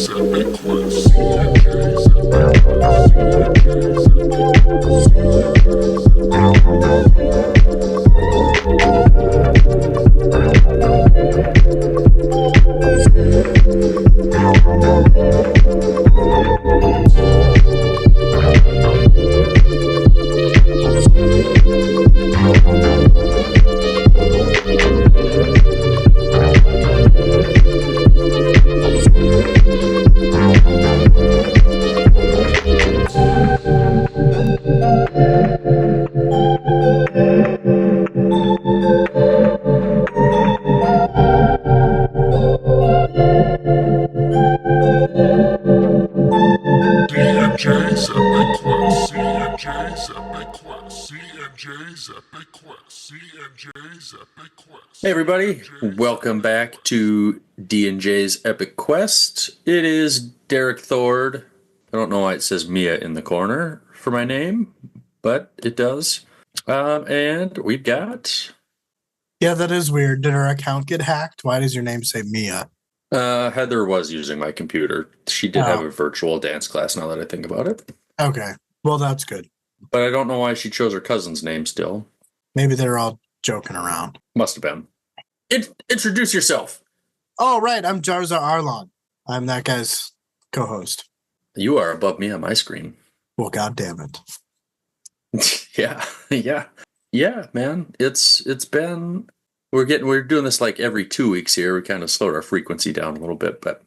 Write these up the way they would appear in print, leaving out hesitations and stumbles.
CNJ's Epic Quest. CNJ's Epic Quest. CNJ's CNJ's Epic Quest. CNJ's Epic Quest. CNJ's Epic Quest. CNJ's Epic Quest. Hey everybody, welcome back to D&J's Epic Quest. It is Derek Thord. I don't know why it says Mia in the corner for my name, but it does. And we've got... Yeah, that is weird. Did our account get hacked? Why does your name say Mia? Heather was using my computer. She did have a virtual dance class now that I think about it. Okay, well that's good. But I don't know why she chose her cousin's name still. Maybe they're all joking around. Must have been. Introduce yourself. Oh, right, I'm Jarza Arlon. I'm that guy's co-host. You are above me on my screen. Well, God damn it. Yeah, man. It's been... We're doing this like every 2 weeks here. We kind of slowed our frequency down a little bit, but...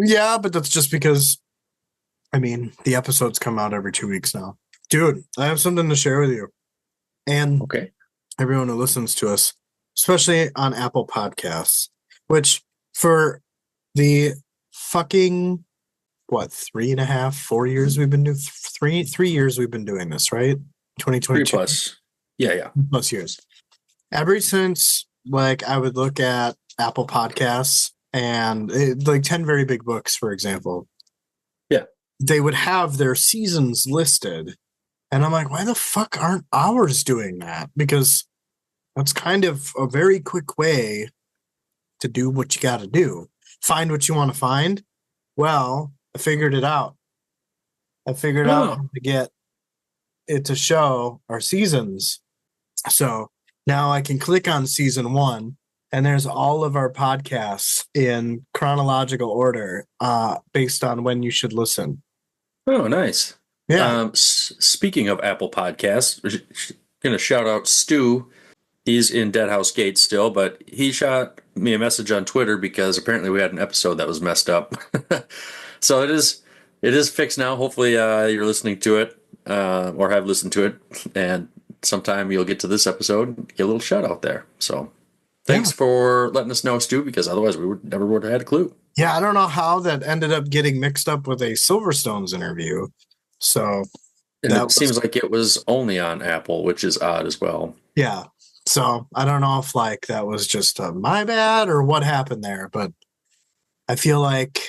Yeah, but that's just because, the episodes come out every 2 weeks now. Dude, I have something to share with you. And okay, everyone who listens to us, especially on Apple Podcasts, which for the fucking, 3.5, 4 years we've been doing, 3 years we've been doing this, right? 2022. 3 plus. Yeah. Plus years. Ever since, I would look at Apple Podcasts and 10 Very Big Books, for example. Yeah. They would have their seasons listed. And I'm like, why the fuck aren't ours doing that? Because that's kind of a very quick way to do what you got to do. Find what you want to find. Well, I figured it out. I figured out how to get it to show our seasons. So now I can click on season 1, and there's all of our podcasts in chronological order based on when you should listen. Oh, nice. Yeah. Speaking of Apple Podcasts, we're going to shout out Stu. He's in Deadhouse Gate still, but he shot me a message on Twitter because apparently we had an episode that was messed up. So it is fixed now. Hopefully you're listening to it or have listened to it, and sometime you'll get to this episode and get a little shout out there. So thanks for letting us know, Stu, because otherwise we never would have had a clue. Yeah, I don't know how that ended up getting mixed up with a Silverstones interview. So it seems like it was only on Apple, which is odd as well. Yeah. So I don't know if that was just my bad or what happened there, but I feel like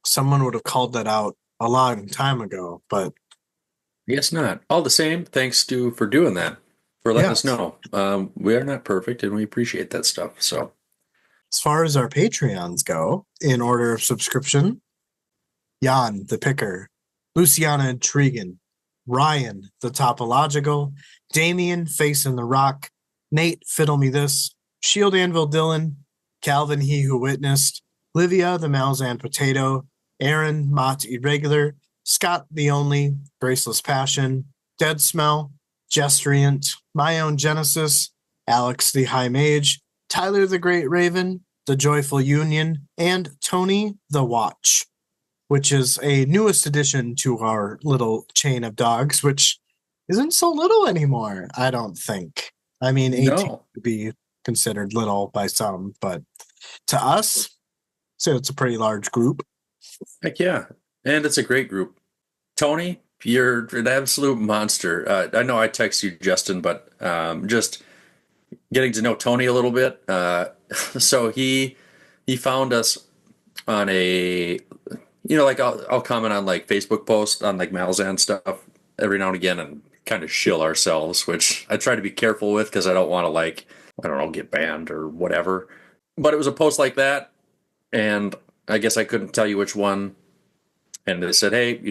someone would have called that out a long time ago, but I guess not. All the same, thanks Stu for doing that, for letting us know. We are not perfect and we appreciate that stuff. So as far as our Patreons go, in order of subscription, Jan the Picker, Luciana Intrigan, Ryan the Topological, Damien Facing the Rock, Nate Fiddle Me This, Shield Anvil Dylan, Calvin He Who Witnessed, Livia the Malazan Potato, Aaron Mott Irregular, Scott the Only, Graceless Passion, Dead Smell, Gestriant, My Own Genesis, Alex the High Mage, Tyler the Great Raven, The Joyful Union, and Tony the Watch, which is a newest addition to our little chain of dogs, which isn't so little anymore, I don't think. 18 would be considered little by some, but to us, so it's a pretty large group. Heck yeah. And it's a great group. Tony, you're an absolute monster. I know I text you, Justin, but just getting to know Tony a little bit. So he found us on a, I'll comment on Facebook posts on Malazan stuff every now and again and kind of shill ourselves, which I try to be careful with because I don't want to get banned or whatever. But it was a post like that, and I guess I couldn't tell you which one and they said, hey,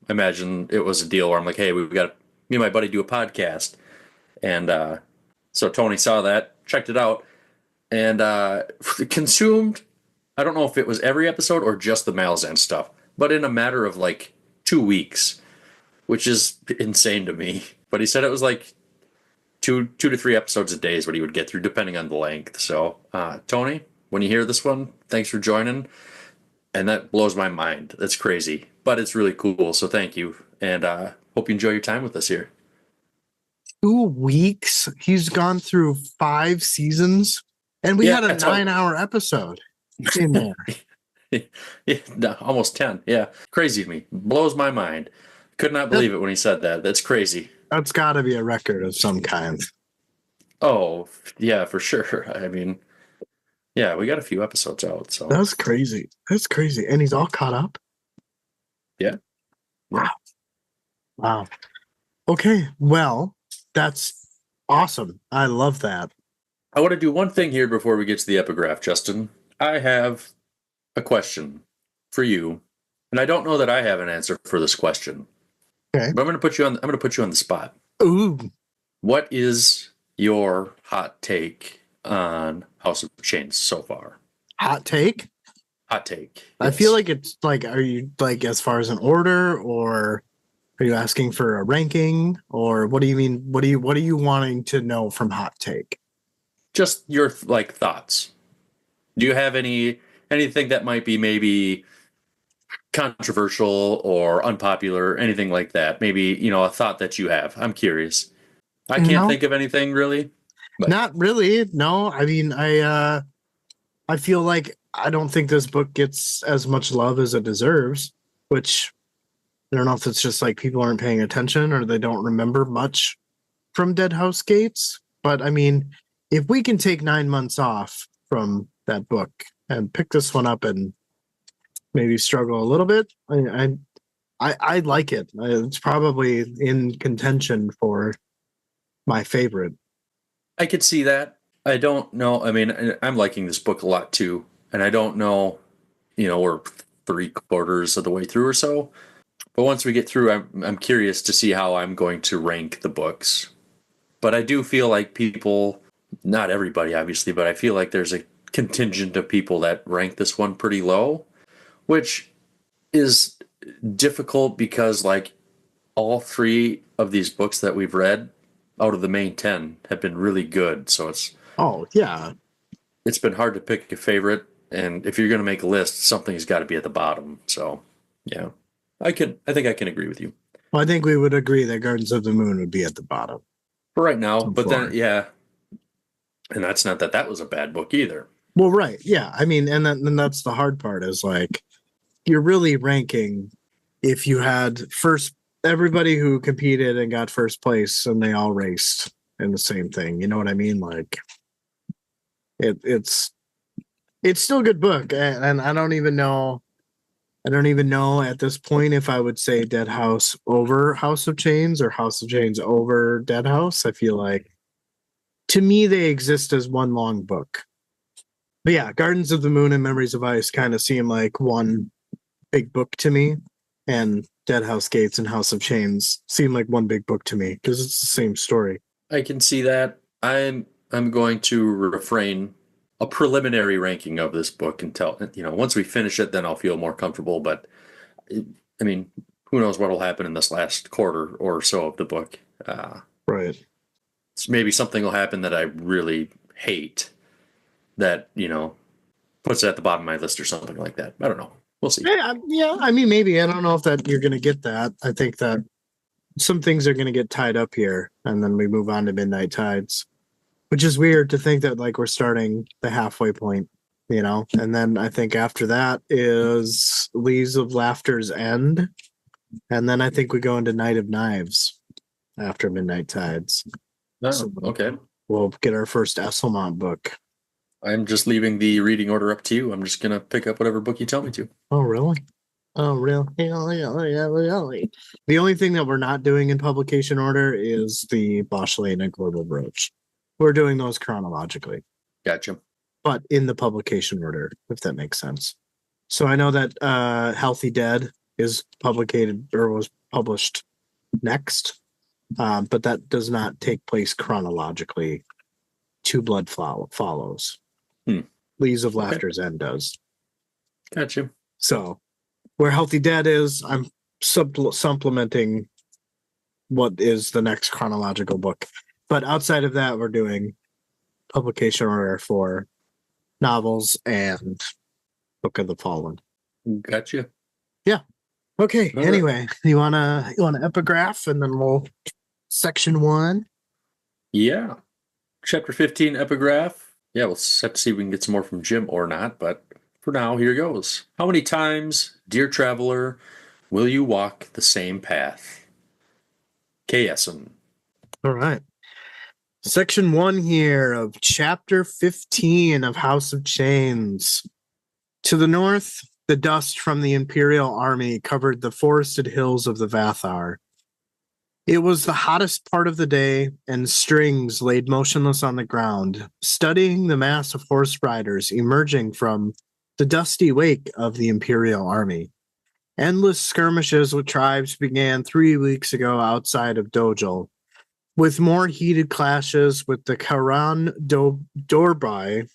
imagine it was a deal where I'm like, hey, we've got me and my buddy do a podcast, and so Tony saw that, checked it out, and consumed. I don't know if it was every episode or just the Malazan stuff, but in a matter of like 2 weeks, which is insane to me. But he said it was like two to three episodes a day is what he would get through, depending on the length. So, Tony, when you hear this one, thanks for joining, and that blows my mind. That's crazy, but it's really cool. So thank you, and hope you enjoy your time with us here. 2 weeks. He's gone through 5 seasons, and we Yeah, had a that's how- 9-hour episode in there. Yeah, no, almost 10. Yeah, crazy to me. Blows my mind. Could not believe it when he said that. That's crazy. That's got to be a record of some kind. Oh, yeah, for sure. I mean, yeah, we got a few episodes out, so That's crazy. That's crazy. And he's all caught up. yeah. Wow. Okay. Well, that's awesome. I love that. I want to do one thing here before we get to the epigraph, Justin. I have a question for you, and I don't know that I have an answer for this question. Okay. But I'm going to put you on the spot. Ooh. What is your hot take on House of Chains so far? Hot take. Hot take. I feel like it's like, are you like as far as an order, or are you asking for a ranking, or what do you mean? What are you wanting to know from hot take? just your like thoughts. Do you have anything that might be maybe controversial or unpopular, anything like that? Maybe, a thought that you have. I'm curious. I can't No. think of anything really. But Not really. No, I mean, I feel like I don't think this book gets as much love as it deserves, which I don't know if it's just like people aren't paying attention or they don't remember much from Dead House Gates. But I mean, if we can take 9 months off from that book and pick this one up and maybe struggle a little bit, I like it. It's probably in contention for my favorite. I could see that. I don't know. I mean, I'm liking this book a lot too, and I don't know. We're 3/4 of the way through or so. But once we get through, I'm curious to see how I'm going to rank the books. But I do feel like people, not everybody obviously, but I feel like there's a contingent of people that rank this one pretty low, which is difficult because like all 3 of these books that we've read out of the main 10 have been really good. So Oh, yeah. it's been hard to pick a favorite. And if you're going to make a list, something's got to be at the bottom. So yeah, I think I can agree with you Well, I think we would agree that Gardens of the Moon would be at the bottom. for right now. So But far. then, yeah. And that's not that was a bad book either. Well, right. Yeah. I mean, and that's the hard part is like, you're really ranking if you had everybody who competed and got first place and they all raced in the same thing. You know what I mean? Like it's still a good book. And I don't even know at this point if I would say Dead House over House of Chains or House of Chains over Dead House. I feel like to me, they exist as one long book. But yeah, Gardens of the Moon and Memories of Ice kind of seem like one big book to me. And Dead House Gates and House of Chains seem like one big book to me because it's the same story. I can see that. I'm going to refrain a preliminary ranking of this book until once we finish it, then I'll feel more comfortable. But I mean, who knows what will happen in this last quarter or so of the book? Right. Maybe something will happen that I really hate that puts it at the bottom of my list or something like that. I don't know. We'll see. Yeah. I mean, maybe I don't know if that you're going to get that. I think that some things are going to get tied up here, and then we move on to Midnight Tides, which is weird to think that like we're starting the halfway point, and then I think after that is Leaves of Laughter's End, and then I think we go into Night of Knives after Midnight Tides. Oh, So okay. we'll get our first Esselmont book. I'm just leaving the reading order up to you. I'm just gonna pick up whatever book you tell me to. Oh, really? Oh, really? Really? The only thing that we're not doing in publication order is the Boschlane and Global Brooch. We're doing those chronologically, Gotcha. but in the publication order, if that makes sense. So I know that Healthy Dead is publicated or was published next, but that does not take place chronologically. Two Blood follows. Leaves of Laughter's End does. Gotcha. So, where Healthy Dead is, I'm supplementing what is the next chronological book. But outside of that, we're doing publication order for novels and Book of the Fallen. Gotcha. Okay. All right. Anyway, you wanna epigraph, and then we'll section 1. Yeah. Chapter 15 epigraph. Yeah, we'll have to see if we can get some more from Jim or not, but for now, here goes. How many times, dear traveler, will you walk the same path? KSM. All right. Section 1 here of chapter 15 of House of Chains. To the north, the dust from the Imperial army covered the forested hills of the Vathar. It was the hottest part of the day, and Strings laid motionless on the ground, studying the mass of horse riders emerging from the dusty wake of the Imperial army. Endless skirmishes with tribes began 3 weeks ago outside of Dojal, with more heated clashes with the Karan Dorbai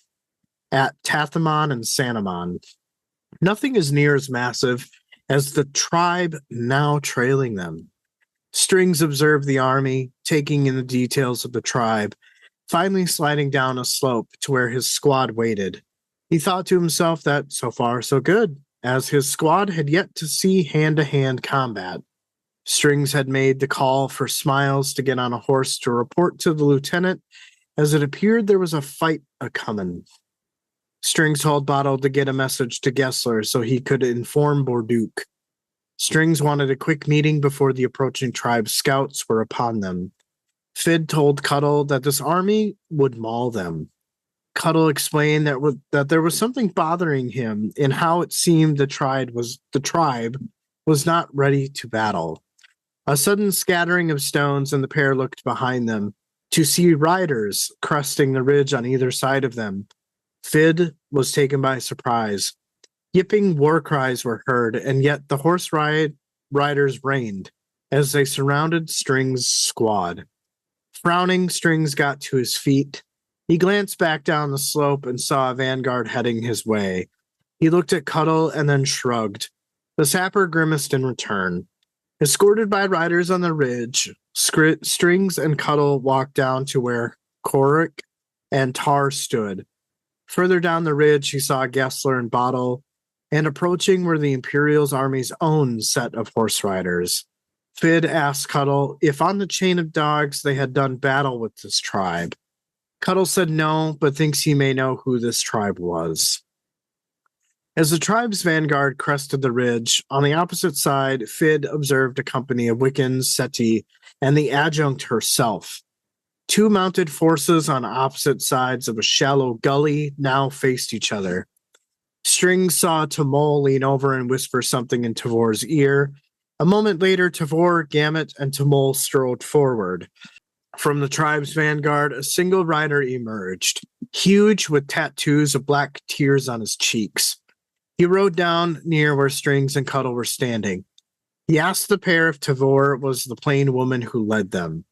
at Tathamon and Sanamon. Nothing is near as massive as the tribe now trailing them. Strings observed the army, taking in the details of the tribe, finally sliding down a slope to where his squad waited. He thought to himself that so far so good, as his squad had yet to see hand-to-hand combat. Strings had made the call for Smiles to get on a horse to report to the lieutenant, as it appeared there was a fight a-comin'. Strings told Bottle to get a message to Gessler so he could inform Borduke. Strings wanted a quick meeting before the approaching tribe scouts were upon them. Fid told Cuddle that this army would maul them. Cuddle explained that there was something bothering him in how it seemed the tribe was not ready to battle. A sudden scattering of stones, and the pair looked behind them to see riders cresting the ridge on either side of them. Fid was taken by surprise. Yipping war cries were heard, and yet the horse riders reigned as they surrounded Strings' squad. Frowning, Strings got to his feet. He glanced back down the slope and saw a vanguard heading his way. He looked at Cuddle and then shrugged. The sapper grimaced in return. Escorted by riders on the ridge, Strings and Cuddle walked down to where Korik and Tar stood. Further down the ridge, he saw Gessler and Bottle, and approaching were the Imperial's army's own set of horse riders. Fid asked Cuddle if on the chain of dogs they had done battle with this tribe. Cuddle said no, but thinks he may know who this tribe was. As the tribe's vanguard crested the ridge, on the opposite side, Fid observed a company of Wiccans, Seti, and the adjunct herself. Two mounted forces on opposite sides of a shallow gully now faced each other. Strings saw Tamol lean over and whisper something in Tavor's ear. A moment later, Tavor, Gamut, and Tamol strode forward. From the tribe's vanguard, a single rider emerged, huge with tattoos of black tears on his cheeks. He rode down near where Strings and Cuddle were standing. He asked the pair if Tavor was the plain woman who led them.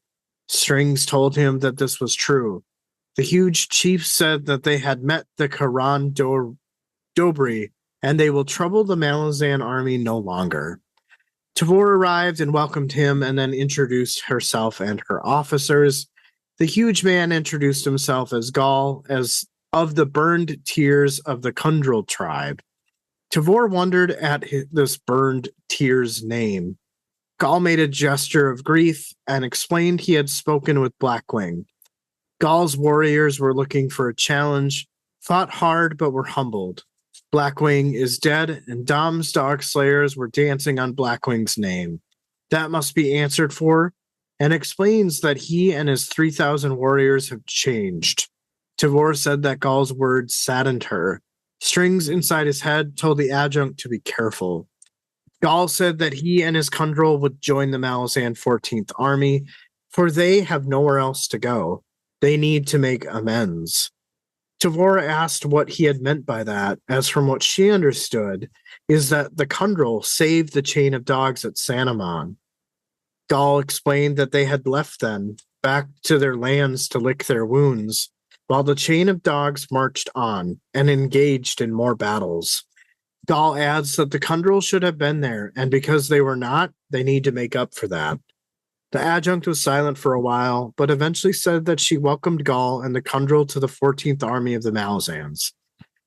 Strings told him that this was true. The huge chief said that they had met the Karan Dobri, and they will trouble the Malazan army no longer. Tavor arrived and welcomed him, and then introduced herself and her officers. The huge man introduced himself as Gaul, as of the burned tears of the Kundral tribe. Tavor wondered at this burned tears name. Gaul made a gesture of grief and explained he had spoken with Blackwing. Gaul's warriors were looking for a challenge, fought hard but were humbled. Blackwing is dead, and Dom's dog slayers were dancing on Blackwing's name. That must be answered for, and explains that he and his 3,000 warriors have changed. Tavor said that Gaul's words saddened her. Strings inside his head told the adjunct to be careful. Gaul said that he and his Kundral would join the Malazan 14th Army, for they have nowhere else to go. They need to make amends. Tavora asked what he had meant by that, as from what she understood, is that the Kundral saved the chain of dogs at Sanamon. Gaul explained that they had left then, back to their lands to lick their wounds, while the chain of dogs marched on and engaged in more battles. Gaul adds that the Kundral should have been there, and because they were not, they need to make up for that. The adjunct was silent for a while, but eventually said that she welcomed Gaul and the Kundral to the 14th Army of the Malazans.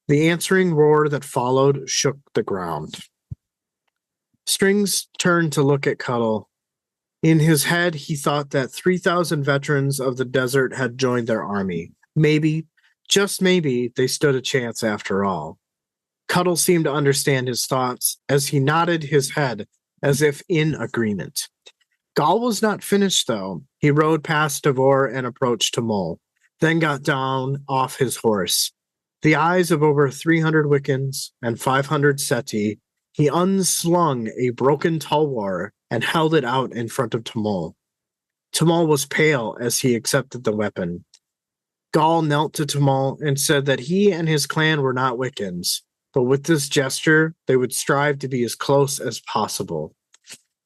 The answering roar that followed shook the ground. Strings turned to look at Cuddle. In his head, he thought that 3,000 veterans of the desert had joined their army. Maybe, just maybe, they stood a chance after all. Cuddle seemed to understand his thoughts as he nodded his head as if in agreement. Gaul was not finished, though. He rode past Devor and approached Tamul, then got down off his horse. The eyes of over 300 Wiccans and 500 Seti, he unslung a broken tulwar and held it out in front of Tamul. Tamul was pale as he accepted the weapon. Gaul knelt to Tamul and said that he and his clan were not Wiccans, but with this gesture, they would strive to be as close as possible.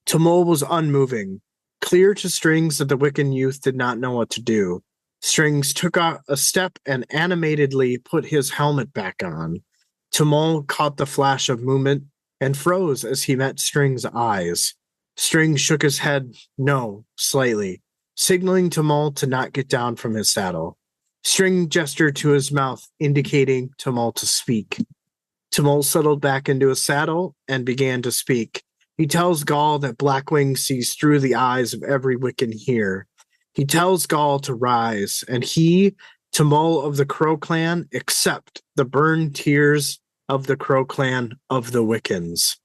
Tamul was unmoving, clear to Strings that the Wiccan youth did not know what to do. Strings took a step and animatedly put his helmet back on. Tamul caught the flash of movement and froze as he met Strings' eyes. Strings shook his head no, slightly, signaling Tamul to not get down from his saddle. String gestured to his mouth, indicating Tamul to speak. Tamul settled back into his saddle and began to speak. He tells Gaul that Blackwing sees through the eyes of every Wiccan here. He tells Gaul to rise, and he, Tamul of the Crow Clan, accept the burned tears of the Crow Clan of the Wiccans.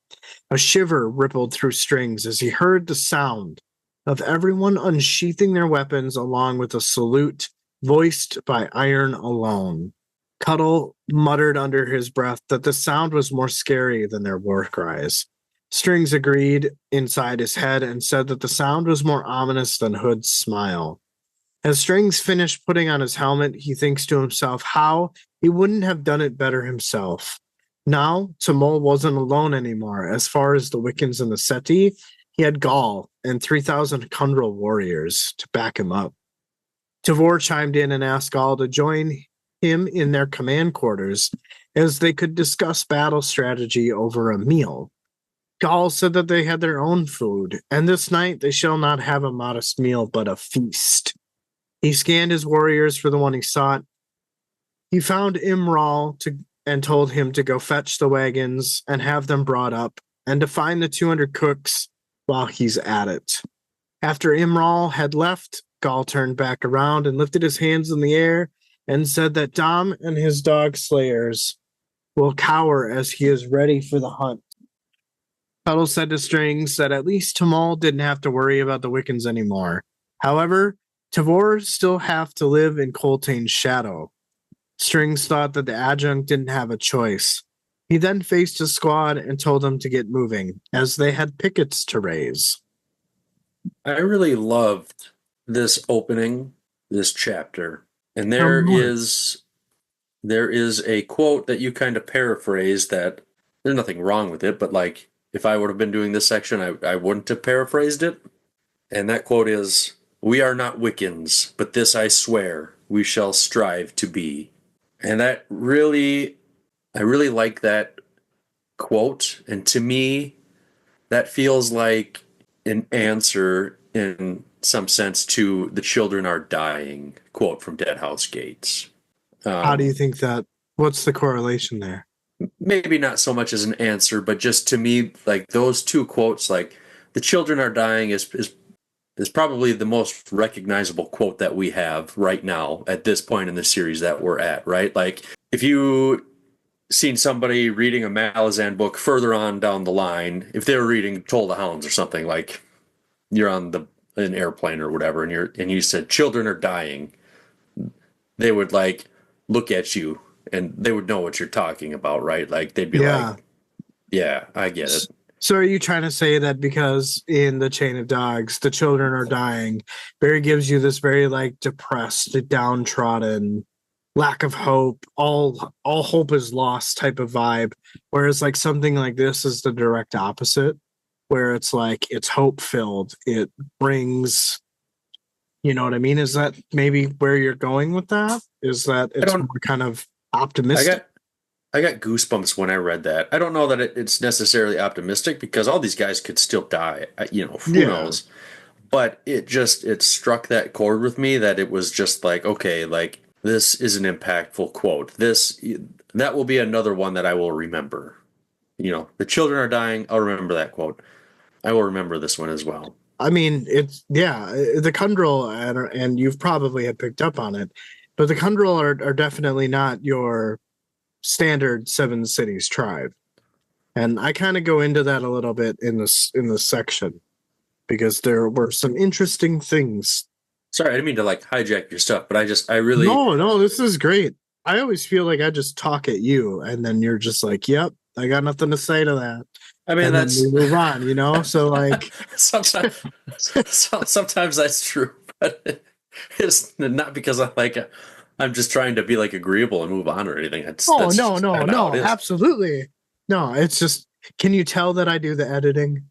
A shiver rippled through Strings as he heard the sound of everyone unsheathing their weapons along with a salute voiced by iron alone. Cuddle muttered under his breath that the sound was more scary than their war cries. Strings agreed inside his head and said that the sound was more ominous than Hood's smile. As Strings finished putting on his helmet, he thinks to himself how he wouldn't have done it better himself. Now, Tamul wasn't alone anymore. As far as the Wiccans and the Seti, he had Gaul and 3,000 Kundral warriors to back him up. Tavor chimed in and asked Gaul to join him in their command quarters as they could discuss battle strategy over a meal. Gaul said that they had their own food, and this night they shall not have a modest meal, but a feast. He scanned his warriors for the one he sought. He found Imral and told him to go fetch the wagons and have them brought up, and to find the 200 cooks while he's at it. After Imral had left, Gaul turned back around and lifted his hands in the air and said that Dom and his dog slayers will cower as he is ready for the hunt. Cuddle said to Strings that at least Tamul didn't have to worry about the Wiccans anymore. However, Tavor still have to live in Coltane's shadow. Strings thought that the adjunct didn't have a choice. He then faced his squad and told them to get moving, as they had pickets to raise. I really loved this opening, this chapter. And there is a quote that you kind of paraphrased that there's nothing wrong with it, but like if I would have been doing this section, I wouldn't have paraphrased it. And that quote is, "We are not Wiccans, but this I swear, we shall strive to be." And that really, I really like that quote. And to me, that feels like an answer in some sense to "the children are dying" quote from Dead House Gates. How do you think that? What's the correlation there? Maybe not so much as an answer, but just to me, like those two quotes, like "the children are dying" is probably the most recognizable quote that we have right now at this point in the series that we're at, right? Like if you seen somebody reading a Malazan book further on down the line, if they were reading Toll the Hounds or something, like you're on an airplane or whatever, and you said "children are dying," they would like look at you and they would know what you're talking about, right? Like they'd be like, "Yeah, I get it." So are you trying to say that because in the Chain of Dogs, the children are dying, Barry gives you this very like depressed, downtrodden lack of hope, all hope is lost type of vibe. Whereas like something like this is the direct opposite, where it's like it's hope filled. It brings, you know what I mean? Is that maybe where you're going with that? Is that I it's don't. more kind of I optimistic? got I got goosebumps when I read that. I don't know that it's necessarily optimistic because all these guys could still die. Who Yeah. knows? But it struck that chord with me that it was just like, okay, like this is an impactful quote. That will be another one that I will remember. The children are dying. I'll remember that quote. I will remember this one as well. I mean, it's yeah, the Kundral and you've probably had picked up on it, but the Kundral are definitely not your standard Seven Cities tribe. And I kind of go into that a little bit in this section because there were some interesting things. Sorry, I didn't mean to like hijack your stuff, but I really, No, no, this is great. I always feel like I just talk at you and then you're just like, "Yep, I got nothing to say to that." I mean, And then we that's move on, you know? So like sometimes, sometimes that's true, but it's not because I'm just trying to be like agreeable and move on or anything. oh, That's no, just no, kind of how no, it is. absolutely. No, it's just can you tell that I do the editing?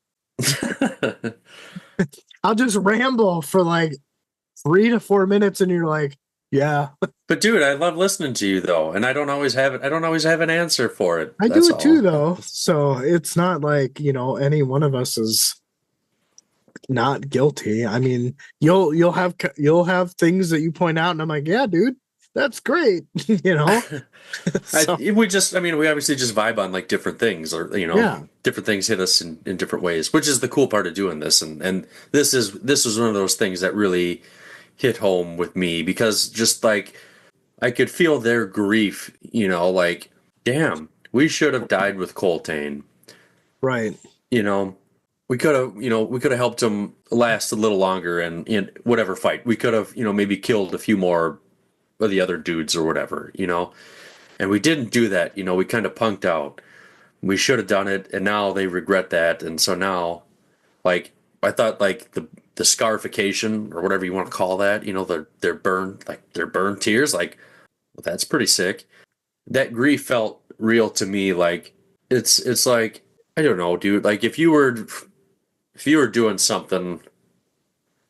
I'll just ramble for like 3 to 4 minutes and you're like, "Yeah, But dude, I love listening to you though, and I don't always have it. I don't always have an answer for it. I do That's it too, all. though." So it's not like, any one of us is not guilty. I mean, you'll have things that you point out, and I'm like, yeah, dude, that's great. you know. So I mean, we obviously just vibe on like different things, or yeah, different things hit us in different ways, which is the cool part of doing this. And this was one of those things that really hit home with me because just like I could feel their grief, like, damn, we should have died with Coltane. right. You know, we could have helped him last a little longer and in whatever fight. We could have, maybe killed a few more of the other dudes or whatever. And we didn't do that. We kind of punked out. We should have done it, and now they regret that. And so now, like, I thought like the scarification or whatever you want to call that, their burn, like their burn tears, like well, that's pretty sick. That grief felt real to me. Like it's like I don't know, dude. Like if you were doing something,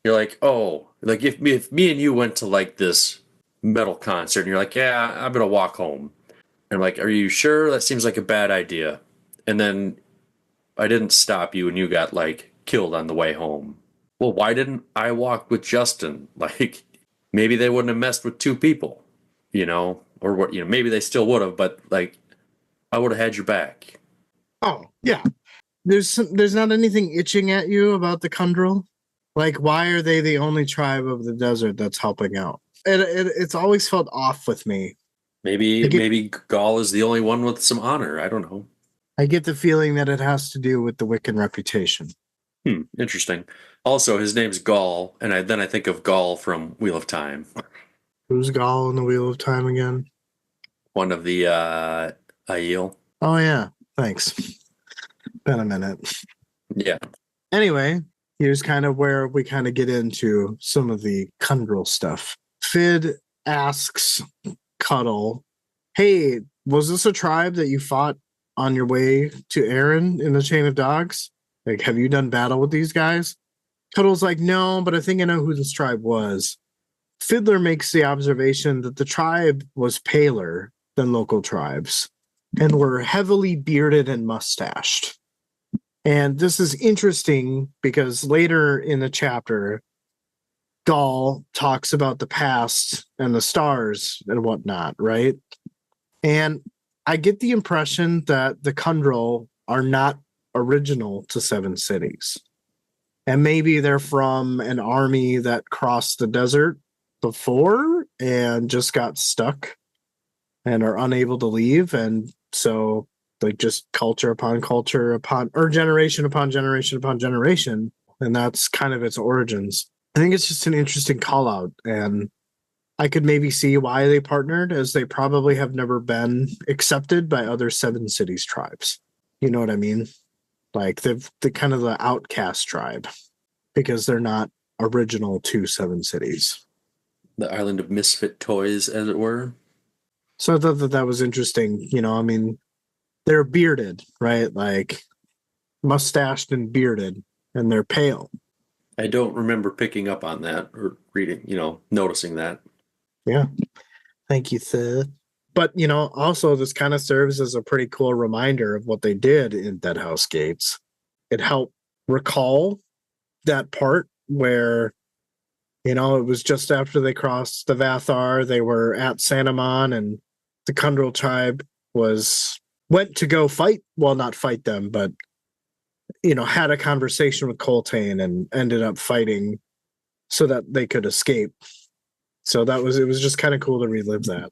you're like, oh, like if me and you went to like this metal concert, and you're like, yeah, I'm gonna walk home. And I'm like, are you sure? That seems like a bad idea. And then I didn't stop you, and you got like killed on the way home. Well, why didn't I walk with Justin? Like maybe they wouldn't have messed with two people, or what? Maybe they still would have, but like I would have had your back. Oh yeah. There's not anything itching at you about the Kundral. Like, why are they the only tribe of the desert that's helping out? It's always felt off with me. I Maybe get maybe Gaul is the only one with some honor. I don't know. I get the feeling that it has to do with the Wiccan reputation. Interesting. Also, his name's Gaul, and then I think of Gaul from Wheel of Time, Who's Gaul in the Wheel of Time again? one of the Aiel. Oh yeah, thanks. Been a minute. Yeah. Anyway, here's kind of where we kind of get into some of the Kundral stuff. Fid asks Cuddle, "Hey, was this a tribe that you fought on your way to Aaron in the Chain of Dogs? Like, have you done battle with these guys?" Cuddle's like, "No, but I think I know who this tribe was." Fiddler makes the observation that the tribe was paler than local tribes and were heavily bearded and mustached. And this is interesting because later in the chapter, Gaul talks about the past and the stars and whatnot, right? And I get the impression that the Kundral are not original to Seven Cities. And maybe they're from an army that crossed the desert before and just got stuck and are unable to leave. And so, like, just culture upon culture or generation upon generation upon generation. And that's kind of its origins. I think it's just an interesting call out. And I could maybe see why they partnered, as they probably have never been accepted by other Seven Cities tribes. You know what I mean? Like the kind of the outcast tribe, because they're not original to Seven Cities. The island of misfit toys, as it were. So I thought that was interesting. I mean, they're bearded, right? Like mustached and bearded, and they're pale. I don't remember picking up on that or reading, noticing that. Yeah. Thank you, sir. But, also this kind of serves as a pretty cool reminder of what they did in Dead House Gates. It helped recall that part where, it was just after they crossed the Vathar, they were at Sanamon, and the Kundral tribe went to go fight, well, not fight them, but, had a conversation with Coltane and ended up fighting so that they could escape. So it was just kind of cool to relive that.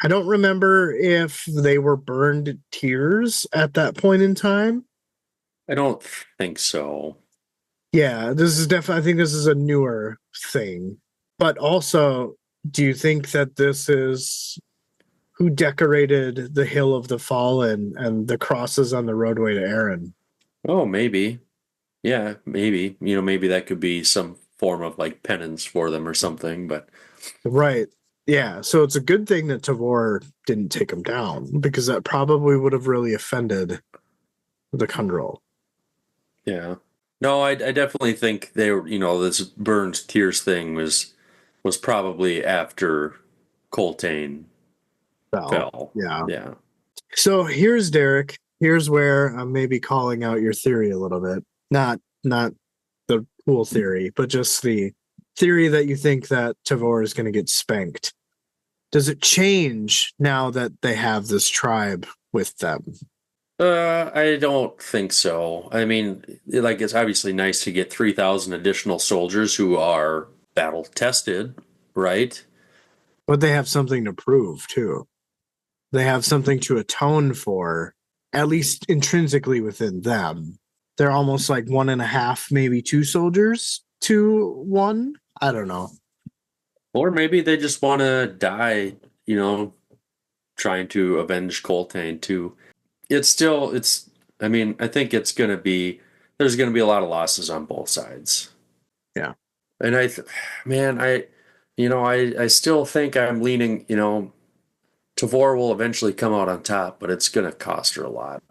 I don't remember if they were burned tears at that point in time. I don't think so. Yeah, this is definitely, I think this is a newer thing. But also, do you think that this is who decorated the Hill of the Fallen and the crosses on the roadway to Erin? Oh, maybe. Yeah, maybe. Maybe that could be some form of like penance for them or something, but Right. Yeah, so it's a good thing that Tavor didn't take him down, because that probably would have really offended the Kundral. yeah. No, I definitely think they were, this burned tears thing was probably after Coltane fell. Yeah. Yeah. So here's Derek. Here's where I'm maybe calling out your theory a little bit. Not the cool theory, but just the theory that you think that Tavor is going to get spanked. Does it change now that they have this tribe with them? I don't think so. I mean, like it's obviously nice to get 3,000 additional soldiers who are battle tested, right? But they have something to prove too. They have something to atone for, at least intrinsically within them. They're almost like 1.5, maybe 2 soldiers to 1. I don't know. Or maybe they just want to die, trying to avenge Coltane too. I mean, I think there's going to be a lot of losses on both sides. Yeah. And I still think I'm leaning, Tavor will eventually come out on top, but it's going to cost her a lot.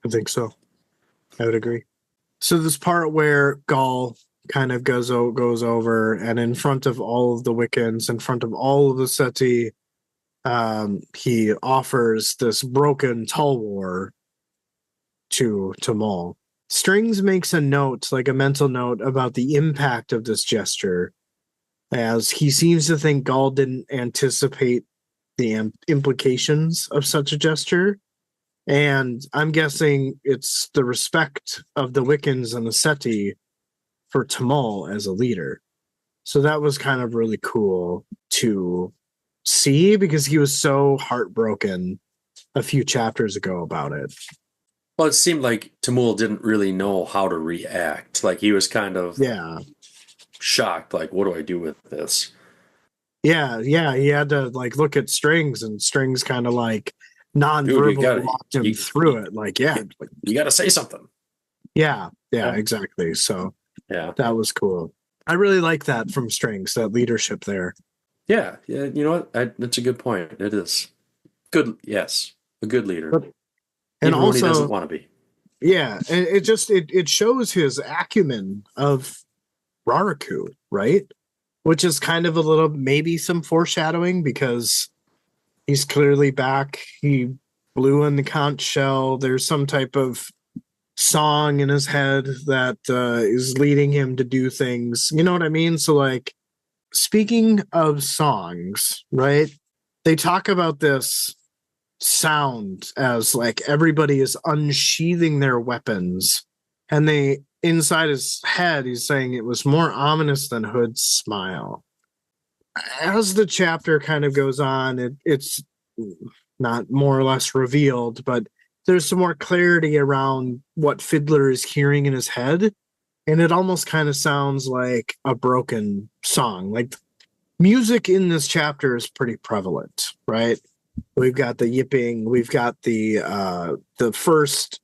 I think so. I would agree. So this part where Gaul kind of goes over, and in front of all of the Wiccans, in front of all of the Seti, he offers this broken Tulwar to Maul. Strings makes a note, like a mental note, about the impact of this gesture, as he seems to think Gaul didn't anticipate the implications of such a gesture. And I'm guessing it's the respect of the Wiccans and the Seti for Tamal as a leader. So that was kind of really cool to see, because he was so heartbroken a few chapters ago about it. Well, it seemed like Tamul didn't really know how to react. Like he was kind of shocked, like, what do I do with this? Yeah, he had to like look at Strings, and Strings kind of like non-verbally walked him through it. Like, you got to say something. Yeah, exactly. So yeah, that was cool. I really like that from Strings, that leadership there. Yeah. You know what? That's a good point. It is good. Yes, a good leader, and even also when he doesn't want to be. Yeah, and it shows his acumen of Raraku, right? Which is kind of a little, maybe some foreshadowing, because he's clearly back. He blew in the conch shell. There's some type of song in his head that is leading him to do things. You know what I mean? So, like, speaking of songs, right? They talk about this sound as like everybody is unsheathing their weapons, and they, inside his head, he's saying it was more ominous than Hood's smile. As the chapter kind of goes on, it's not more or less revealed, but there's some more clarity around what Fiddler is hearing in his head, and it almost kind of sounds like a broken song. Like, music in this chapter is pretty prevalent, right? We've got the yipping, we've got the first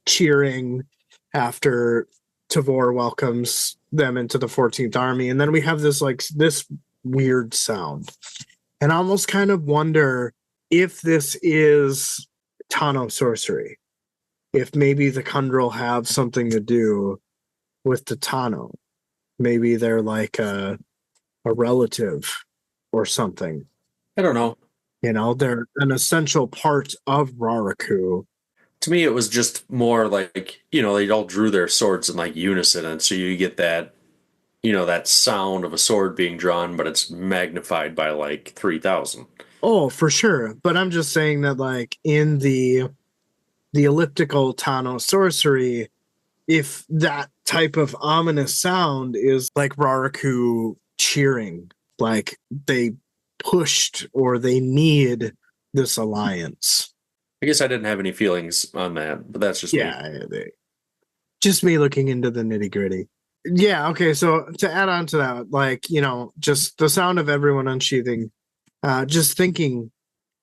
cheering after Tavor welcomes them into the 14th Army, and then we have this weird sound. And I almost kind of wonder if this is Tano sorcery, if maybe the Kundral have something to do with the Tano, maybe they're like a relative or something. I don't know. You know, they're an essential part of Raraku. To me, it was just more like, they all drew their swords in like unison. And so you get that, that sound of a sword being drawn, but it's magnified by like 3,000. Oh, for sure. But I'm just saying that, like, in the elliptical Tano sorcery, if that type of ominous sound is like Raraku cheering, like they pushed or they need this alliance. I guess I didn't have any feelings on that, but that's just me. Yeah, just me looking into the nitty gritty. Yeah, okay, so to add on to that, like, just the sound of everyone unsheathing, just thinking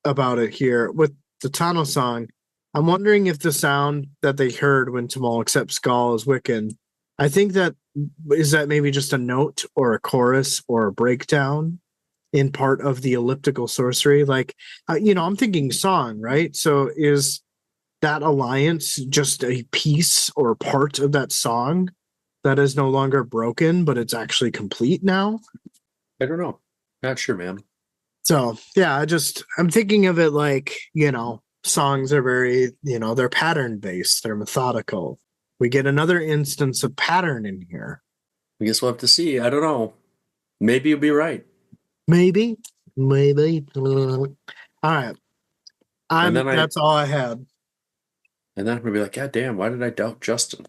about it here with the Tano song, I'm wondering if the sound that they heard when Tamal accepts Skull is Wiccan, I think that maybe just a note or a chorus or a breakdown in part of the elliptical sorcery. Like, I'm thinking song, right? So is that alliance just a piece or part of that song that is no longer broken, but it's actually complete now? I don't know. Not sure, man. So yeah, I'm thinking of it like, songs are very, they're pattern based, they're methodical. We get another instance of pattern in here. I guess we'll have to see. I don't know. Maybe you'll be right. Maybe. All right. That's all I had. And then I'm gonna be like, God damn, why did I doubt Justin?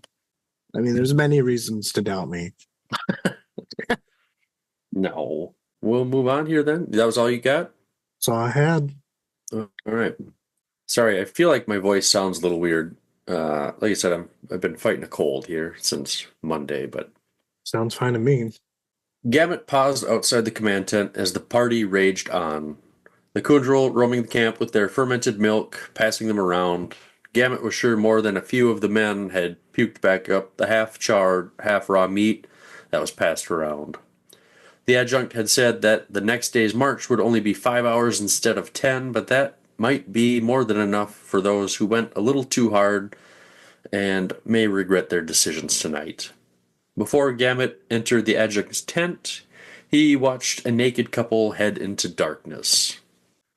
I mean, there's many reasons to doubt me. No. We'll move on here then. That was all you got? That's all I had. All right. Sorry, I feel like my voice sounds a little weird. Like I said, I've been fighting a cold here since Monday, but Sounds fine to me. Gamut paused outside the command tent as the party raged on. The Kundral roaming the camp with their fermented milk, passing them around. Gamut was sure more than a few of the men had puked back up the half-charred, half-raw meat that was passed around. The adjutant had said that the next day's march would only be 5 hours instead of 10, but that might be more than enough for those who went a little too hard and may regret their decisions tonight. Before Gamut entered the adjunct's tent, he watched a naked couple head into darkness.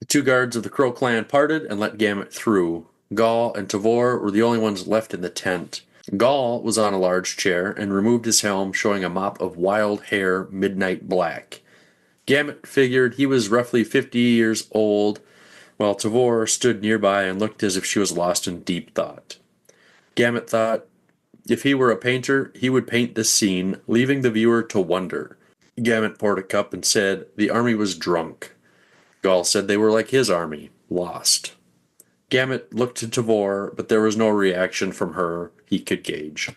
The two guards of the Crow clan parted and let Gamut through. Gaul and Tavor were the only ones left in the tent. Gaul was on a large chair and removed his helm, showing a mop of wild hair, midnight black. Gamut figured he was roughly 50 years old, while Tavor stood nearby and looked as if she was lost in deep thought. Gamut thought, if he were a painter, he would paint this scene, leaving the viewer to wonder. Gamut poured a cup and said the army was drunk. Gaul said they were like his army, lost. Gamut looked to Tavor, but there was no reaction from her he could gauge.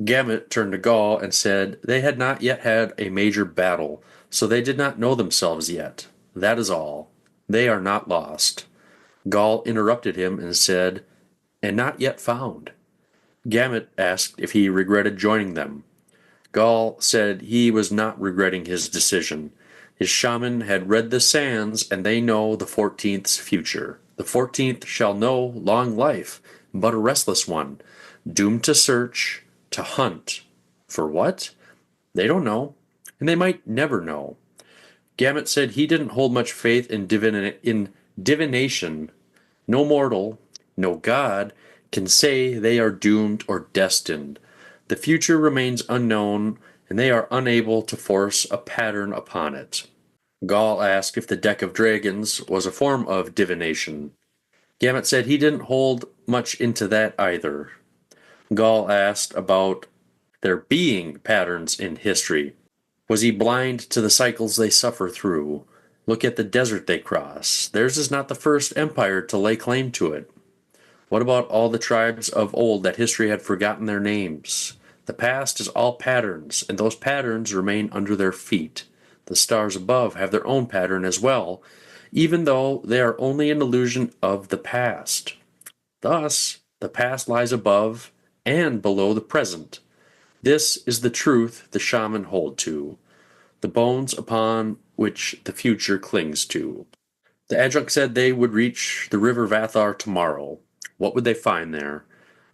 Gamut turned to Gaul and said they had not yet had a major battle, so they did not know themselves yet. That is all. They are not lost. Gaul interrupted him and said, and not yet found. Gamut asked if he regretted joining them. Gaul said he was not regretting his decision. His shaman had read the sands, and they know the 14th's future. The 14th shall know long life, but a restless one, doomed to search, to hunt. For what? They don't know, and they might never know. Gamut said he didn't hold much faith in divination. No mortal, no god, can say they are doomed or destined. The future remains unknown, and they are unable to force a pattern upon it. Gaul asked if the deck of dragons was a form of divination. Gamut said he didn't hold much into that either. Gaul asked about there being patterns in history. Was he blind to the cycles they suffer through? Look at the desert they cross. Theirs is not the first empire to lay claim to it. What about all the tribes of old that history had forgotten their names? The past is all patterns, and those patterns remain under their feet. The stars above have their own pattern as well, even though they are only an illusion of the past. Thus, the past lies above and below the present. This is the truth the shaman hold to, the bones upon which the future clings to. The adjunct said they would reach the river Vathar tomorrow. What would they find there?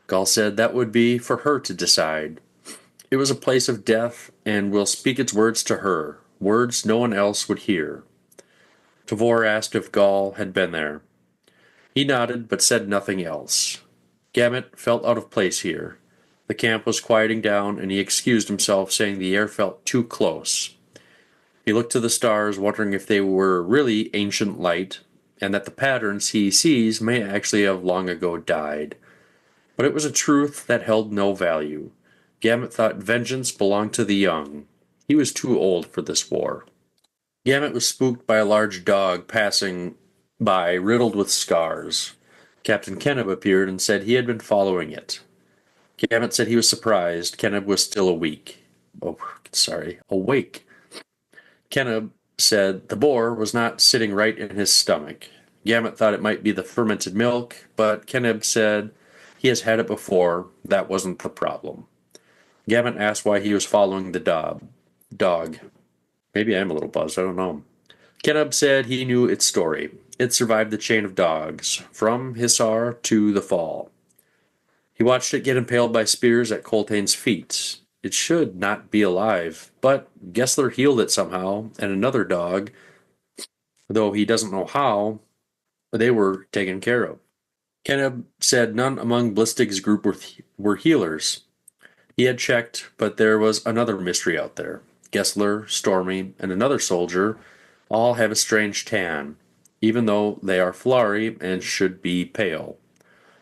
Gall said that would be for her to decide. It was a place of death, and will speak its words to her, words no one else would hear. Tavor asked if Gall had been there. He nodded, but said nothing else. Gamut felt out of place here. The camp was quieting down, and he excused himself, saying the air felt too close. He looked to the stars, wondering if they were really ancient light, and that the patterns he sees may actually have long ago died. But it was a truth that held no value. Gamut thought vengeance belonged to the young. He was too old for this war. Gamut was spooked by a large dog passing by, riddled with scars. Captain Kenneb appeared and said he had been following it. Gamut said he was surprised Kenneb was still awake. Kenneb said the boar was not sitting right in his stomach. Gamut thought it might be the fermented milk, but Kenneb said he has had it before. That wasn't the problem. Gamut asked why he was following the dog. Maybe I'm a little buzzed, I don't know. Kenneb said he knew its story. It survived the chain of dogs, from Hissar to the fall. He watched it get impaled by spears at Coltane's feet. It should not be alive, but Gessler healed it somehow, and another dog, though he doesn't know how, they were taken care of. Kenneb said none among Blistig's group were healers. He had checked, but there was another mystery out there. Gessler, Stormy, and another soldier all have a strange tan, even though they are Flari and should be pale.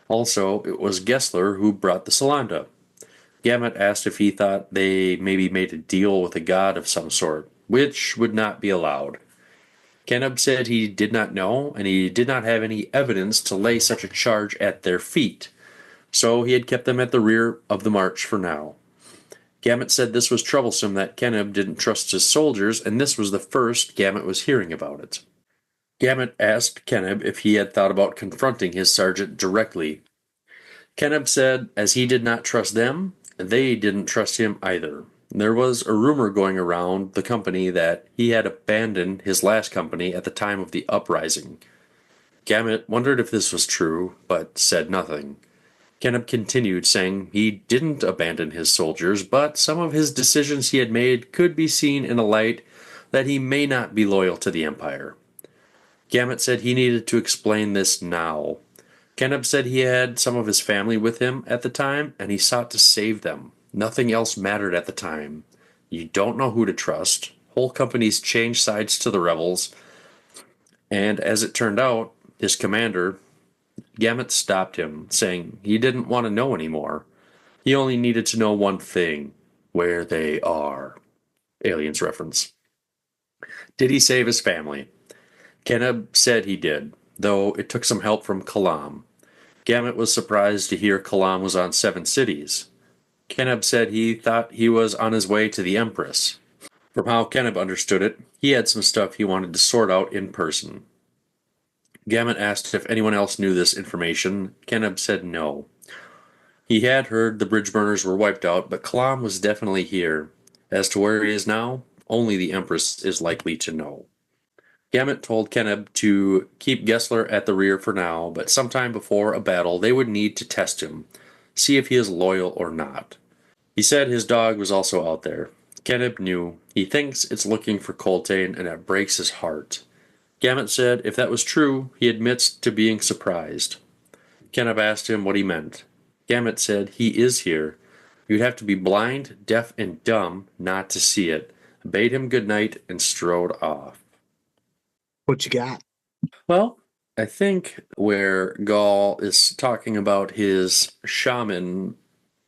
Also, it was Gessler who brought the Solanda. Gamut asked if he thought they maybe made a deal with a god of some sort, which would not be allowed. Kenneb said he did not know, and he did not have any evidence to lay such a charge at their feet, so he had kept them at the rear of the march for now. Gamut said this was troublesome, that Kenneb didn't trust his soldiers, and this was the first Gamut was hearing about it. Gamut asked Kenneb if he had thought about confronting his sergeant directly. Kenneb said as he did not trust them, they didn't trust him either. There was a rumor going around the company that he had abandoned his last company at the time of the uprising. Gamut wondered if this was true, but said nothing. Kenneb continued, saying he didn't abandon his soldiers, but some of his decisions he had made could be seen in a light that he may not be loyal to the Empire. Gamut said he needed to explain this now. Kenneb said he had some of his family with him at the time, and he sought to save them. Nothing else mattered at the time. You don't know who to trust. Whole companies changed sides to the rebels, and as it turned out, his commander, Gamut, stopped him, saying he didn't want to know anymore. He only needed to know one thing: where they are. Aliens reference. Did he save his family? Kenneb said he did, though it took some help from Kalam. Gamut was surprised to hear Kalam was on 7 cities. Kenneb said he thought he was on his way to the Empress. From how Kenneb understood it, he had some stuff he wanted to sort out in person. Gamut asked if anyone else knew this information. Kenneb said no. He had heard the bridge burners were wiped out, but Kalam was definitely here. As to where he is now, only the Empress is likely to know. Gamut told Kenneb to keep Gessler at the rear for now, but sometime before a battle they would need to test him, see if he is loyal or not. He said his dog was also out there. Kenneb knew. He thinks it's looking for Coltane, and it breaks his heart. Gamut said if that was true, he admits to being surprised. Kenneb asked him what he meant. Gamut said he is here. You'd have to be blind, deaf, and dumb not to see it. Bade him good night and strode off. What you got? Well, I think where Gall is talking about his shaman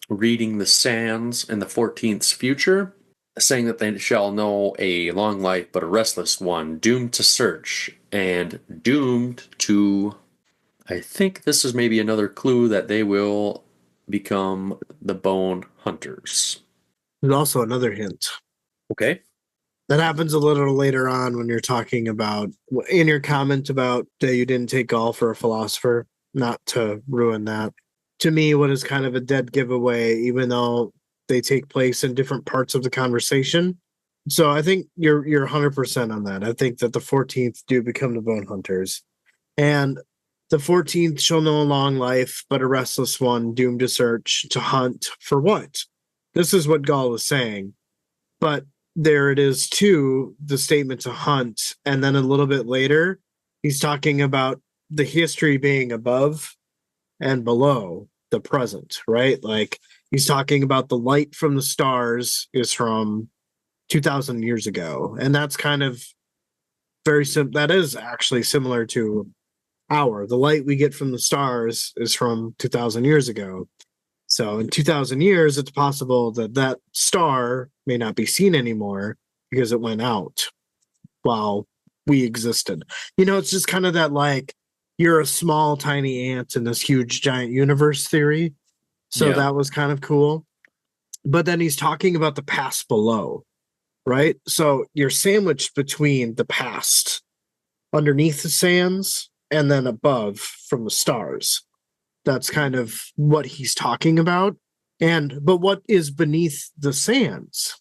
reading the sands in the 14th's future, saying that they shall know a long life but a restless one, doomed to search, and doomed to... I think this is maybe another clue that they will become the bone hunters. There's also another hint. Okay. That happens a little later on when you're talking about, in your comment about that you didn't take Gall for a philosopher, not to ruin that. To me, what is kind of a dead giveaway, even though they take place in different parts of the conversation, So I think you're 100% on that. I think that the 14th do become the bone hunters, and the 14th shall know a long life, but a restless one doomed to search to hunt for what? This is what Gaul is saying, but there it is too. The statement to hunt, and then a little bit later, he's talking about the history being above and below the present, right? Like he's talking about the light from the stars is from 2000 years ago, and that's kind of that is actually similar to the light we get from the stars is from 2000 years ago. So in 2000 years it's possible that that star may not be seen anymore because it went out while we existed. It's just kind of that, like, you're a small tiny ant in this huge giant universe theory. So Yeah. that was kind of cool. But then he's talking about the past below, right? So you're sandwiched between the past underneath the sands and then above from the stars. That's kind of what he's talking about. But what is beneath the sands?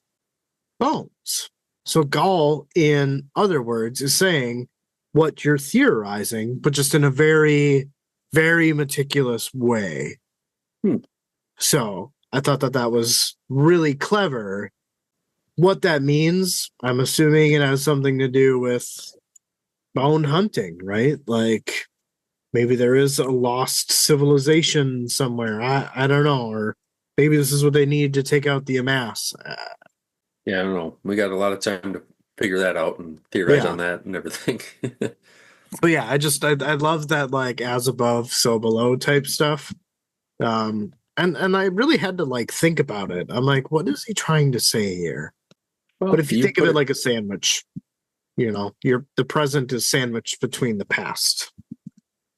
Bones. So Gall, in other words, is saying what you're theorizing, but just in a very, very meticulous way. Hmm. So I thought that that was really clever. What that means, I'm assuming it has something to do with bone hunting, right? Like maybe there is a lost civilization somewhere. I don't know. Or maybe this is what they need to take out the amass. Yeah, I don't know. We got a lot of time to figure that out and theorize Yeah. on that and everything. But yeah, I love that, like, as above, so below type stuff. And I really had to, like, think about it. I'm like, what is he trying to say here? Well, But if you think of put it like a sandwich, the present is sandwiched between the past.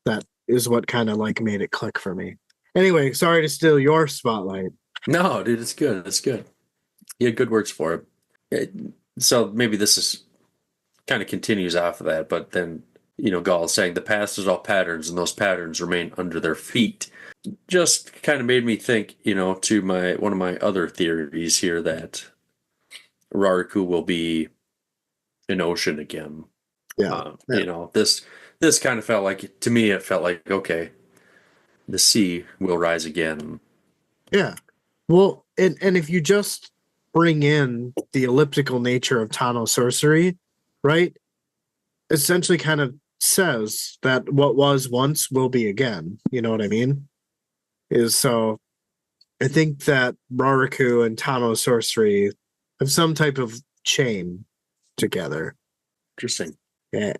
That is what kind of like made it click for me. Anyway, sorry to steal your spotlight. No, dude, it's good. It's good. You had good words for it. So maybe this is kind of continues off of that, but then Gall is saying the past is all patterns, and those patterns remain under their feet. Just kind of made me think, to one of my other theories here that Rariku will be an ocean again. Yeah. This kind of felt like, to me, it felt like, okay, the sea will rise again. Yeah. Well, and if you just bring in the elliptical nature of Tano sorcery, right? Essentially kind of says that what was once will be again. You know what I mean? Is so I think that Rariku and Tano sorcery have some type of chain together. Interesting. Yeah.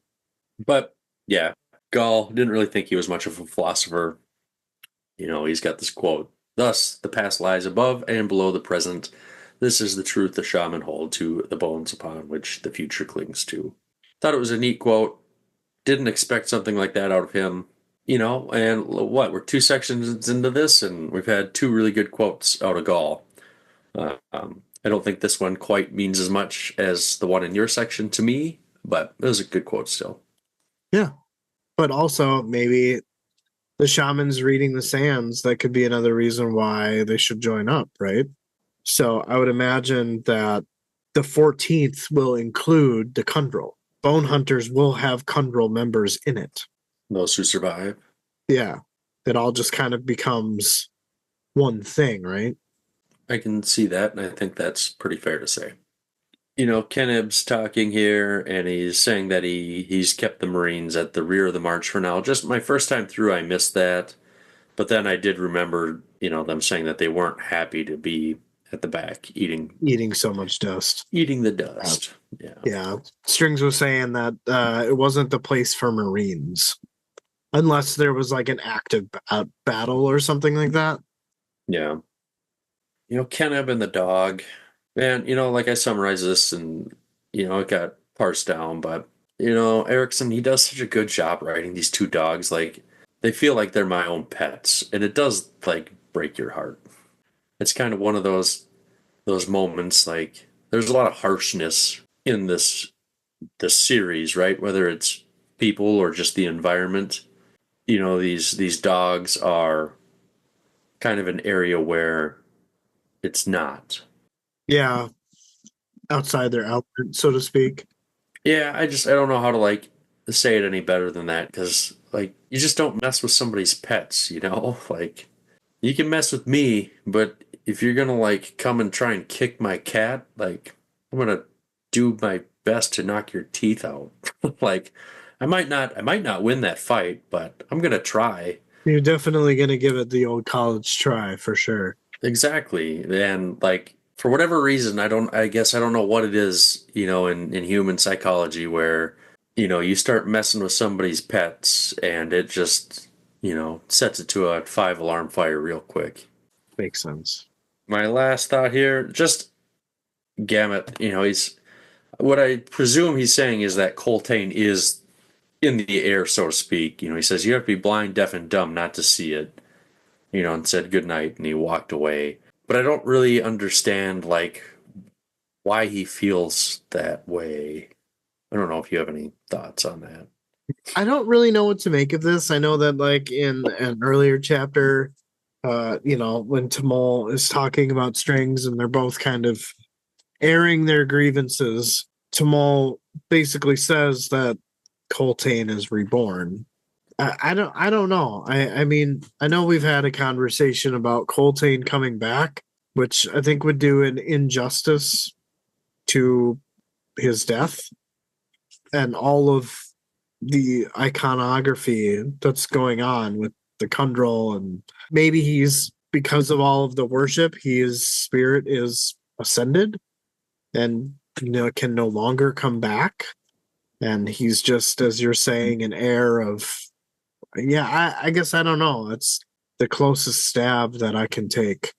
But yeah, Gall didn't really think he was much of a philosopher. He's got this quote: "Thus, the past lies above and below the present. This is the truth the shaman hold to the bones upon which the future clings to." Thought it was a neat quote. Didn't expect something like that out of him. And what? We're two sections into this, and we've had two really good quotes out of Gall. I don't think this one quite means as much as the one in your section to me, but it was a good quote still. Yeah. But also maybe the shaman's reading the sands. That could be another reason why they should join up, right? So I would imagine that the 14th will include the Kundral. Bone Hunters will have Kundral members in it. Those who survive. Yeah. It all just kind of becomes one thing, right? I can see that, and I think that's pretty fair to say. Keneb's talking here, and he's saying that he's kept the Marines at the rear of the march for now. Just my first time through, I missed that, but then I did remember, them saying that they weren't happy to be at the back Eating so much dust. eating the dust. Yeah. Strings was saying that it wasn't the place for Marines unless there was like an active battle or something like that. Yeah. Keneb and the dog. Man, like I summarized this and, it got parsed down, but, Erickson, he does such a good job writing these two dogs. Like, they feel like they're my own pets, and it does, like, break your heart. It's kind of one of those moments, like, there's a lot of harshness in this series, right? Whether it's people or just the environment. These dogs are kind of an area where it's not. Yeah. outside their element, so to speak. Yeah, I don't know how to like say it any better than that because like you just don't mess with somebody's pets, you know? Like you can mess with me, but if you're gonna like come and try and kick my cat, like I'm gonna do my best to knock your teeth out. Like I might not win that fight, but I'm gonna try. You're definitely going to give it the old college try for sure. Exactly. And like for whatever reason, I guess I don't know what it is, you know, in human psychology where, you know, you start messing with somebody's pets and it just, you know, sets it to a 5 alarm fire real quick. Makes sense. My last thought here, just Gamut, you know, he's what I presume he's saying is that Coltane is in the air, so to speak. You know, he says you have to be blind, deaf, and dumb not to see it, you know, and said good night and he walked away. But I don't really understand like why he feels that way. I don't know if you have any thoughts on that. I don't really know what to make of this. I know that like in an earlier chapter, when Tamol is talking about strings and they're both kind of airing their grievances, Tamol basically says that Coltane is reborn. I don't know. I mean, I know we've had a conversation about Coltane coming back, which I think would do an injustice to his death and all of the iconography that's going on with the Kundral, and maybe he's because of all of the worship, his spirit is ascended and can no longer come back. And he's just, as you're saying, an heir of I guess I don't know. It's the closest stab that I can take.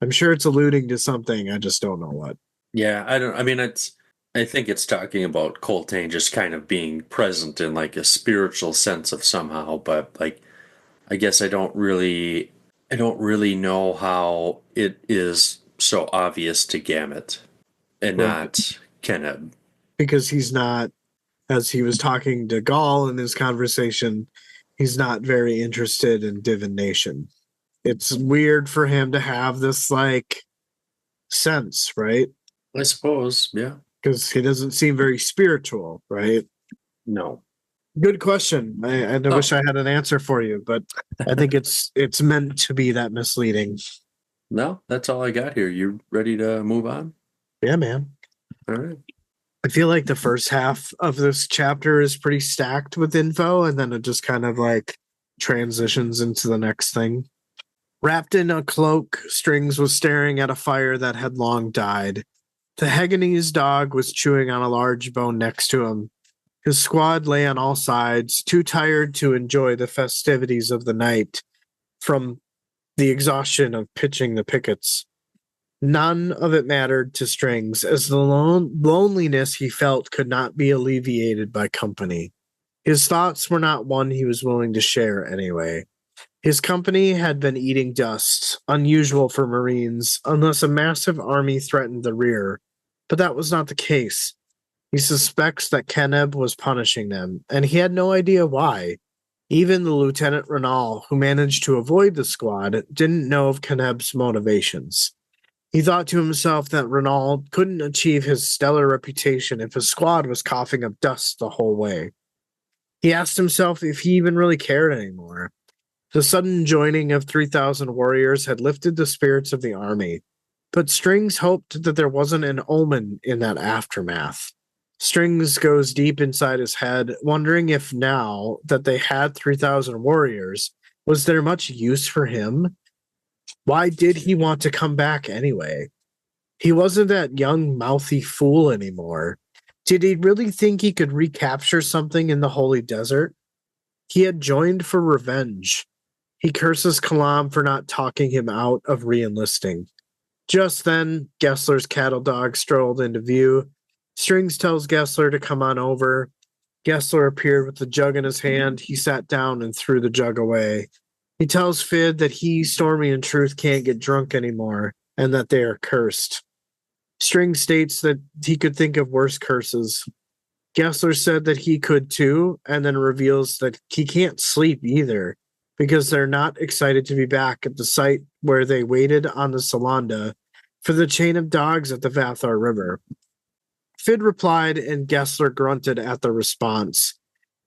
I'm sure it's alluding to something. I just don't know what. Yeah, I mean, I think it's talking about Coltane just kind of being present in like a spiritual sense of somehow, but like, I guess I don't really know how it is so obvious to Gamut and Right. not Keneb. Because he's not, as he was talking to Gaul in his conversation, he's not very interested in divination. It's weird for him to have this like sense, right? I suppose, yeah. Because he doesn't seem very spiritual, right? No. Good question. I Oh, wish I had an answer for you, but I think it's meant to be that misleading. no, that's all I got here. You ready to move on? Yeah, man. All right. I feel like the first half of this chapter is pretty stacked with info, and then it just kind of like transitions into the next thing. Wrapped in a cloak, Strings was staring at a fire that had long died. The Heganese dog was chewing on a large bone next to him. His squad lay on all sides, too tired to enjoy the festivities of the night from the exhaustion of pitching the pickets. None of it mattered to Strings, as the loneliness he felt could not be alleviated by company. His thoughts were not one he was willing to share anyway. His company had been eating dust, unusual for Marines, unless a massive army threatened the rear. But that was not the case. He suspects that Keneb was punishing them, and he had no idea why. Even the Lieutenant Renal, who managed to avoid the squad, didn't know of Keneb's motivations. He thought to himself that Renal couldn't achieve his stellar reputation if his squad was coughing up dust the whole way. He asked himself if he even really cared anymore. The sudden joining of 3,000 warriors had lifted the spirits of the army, but Strings hoped that there wasn't an omen in that aftermath. Strings goes deep inside his head, wondering if now that they had 3,000 warriors, was there much use for him? Why did he want to come back anyway? He wasn't that young, mouthy fool anymore. Did he really think he could recapture something in the Holy Desert? He had joined for revenge. He curses Kalam for not talking him out of re-enlisting. Just then, Gessler's cattle dog strolled into view. Strings tells Gessler to come on over. Gessler appeared with the jug in his hand. He sat down and threw the jug away. He tells Fid that he, Stormy, and Truth can't get drunk anymore, and that they are cursed. String states that he could think of worse curses. Gessler said that he could too, and then reveals that he can't sleep either, because they're not excited to be back at the site where they waited on the Salanda for the chain of dogs at the Vathar River. Fid replied, and Gessler grunted at the response.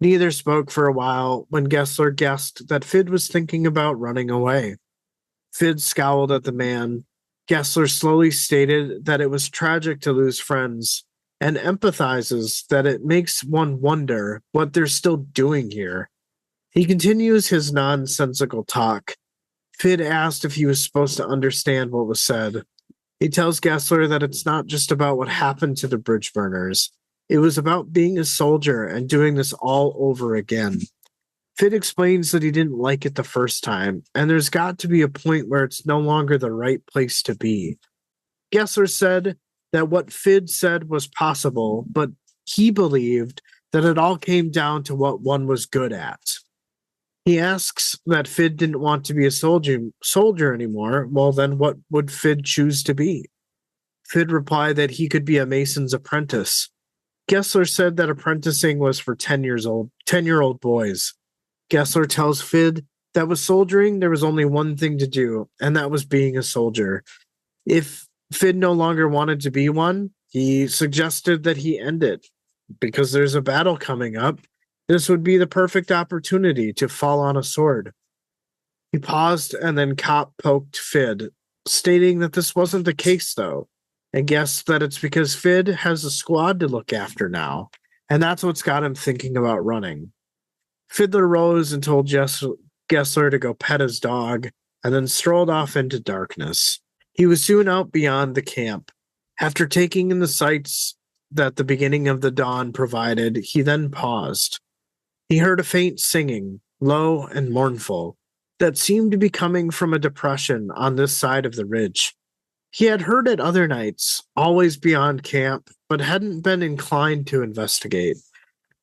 Neither spoke for a while when Gessler guessed that Fid was thinking about running away. Fid scowled at the man. Gessler slowly stated that it was tragic to lose friends, and empathizes that it makes one wonder what they're still doing here. He continues his nonsensical talk. Fid asked if he was supposed to understand what was said. He tells Gessler that it's not just about what happened to the bridge burners. It was about being a soldier and doing this all over again. Fid explains that he didn't like it the first time, and there's got to be a point where it's no longer the right place to be. Gessler said that what Fid said was possible, but he believed that it all came down to what one was good at. He asks that Fid didn't want to be a soldier anymore. Well, then what would Fid choose to be? Fid replied that he could be a mason's apprentice. Gessler said that apprenticing was for 10-year-old boys. Gessler tells Fid that with soldiering, there was only one thing to do, and that was being a soldier. If Fid no longer wanted to be one, he suggested that he end it. Because there's a battle coming up, this would be the perfect opportunity to fall on a sword. He paused and then poked Fid, stating that this wasn't the case, though, and guessed that it's because Fid has a squad to look after now, and that's what's got him thinking about running. Fiddler rose and told Gessler to go pet his dog, and then strolled off into darkness. He was soon out beyond the camp. After taking in the sights that the beginning of the dawn provided, he then paused. He heard a faint singing, low and mournful, that seemed to be coming from a depression on this side of the ridge. He had heard it other nights, always beyond camp, but hadn't been inclined to investigate.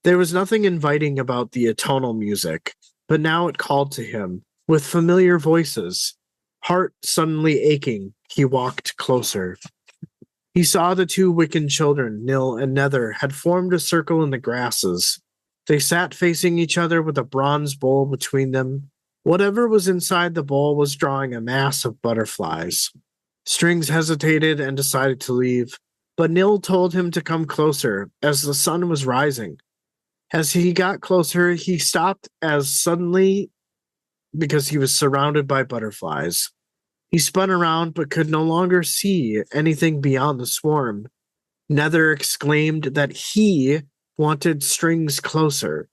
There was nothing inviting about the atonal music, but now it called to him, with familiar voices. Heart suddenly aching, he walked closer. He saw the two Wiccan children, Nil and Nether, had formed a circle in the grasses. They sat facing each other with a bronze bowl between them. Whatever was inside the bowl was drawing a mass of butterflies. Strings hesitated and decided to leave, but Nil told him to come closer, as the sun was rising. As he got closer, he stopped as suddenly because he was surrounded by butterflies. He spun around but could no longer see anything beyond the swarm. Nether exclaimed that he wanted Strings closer.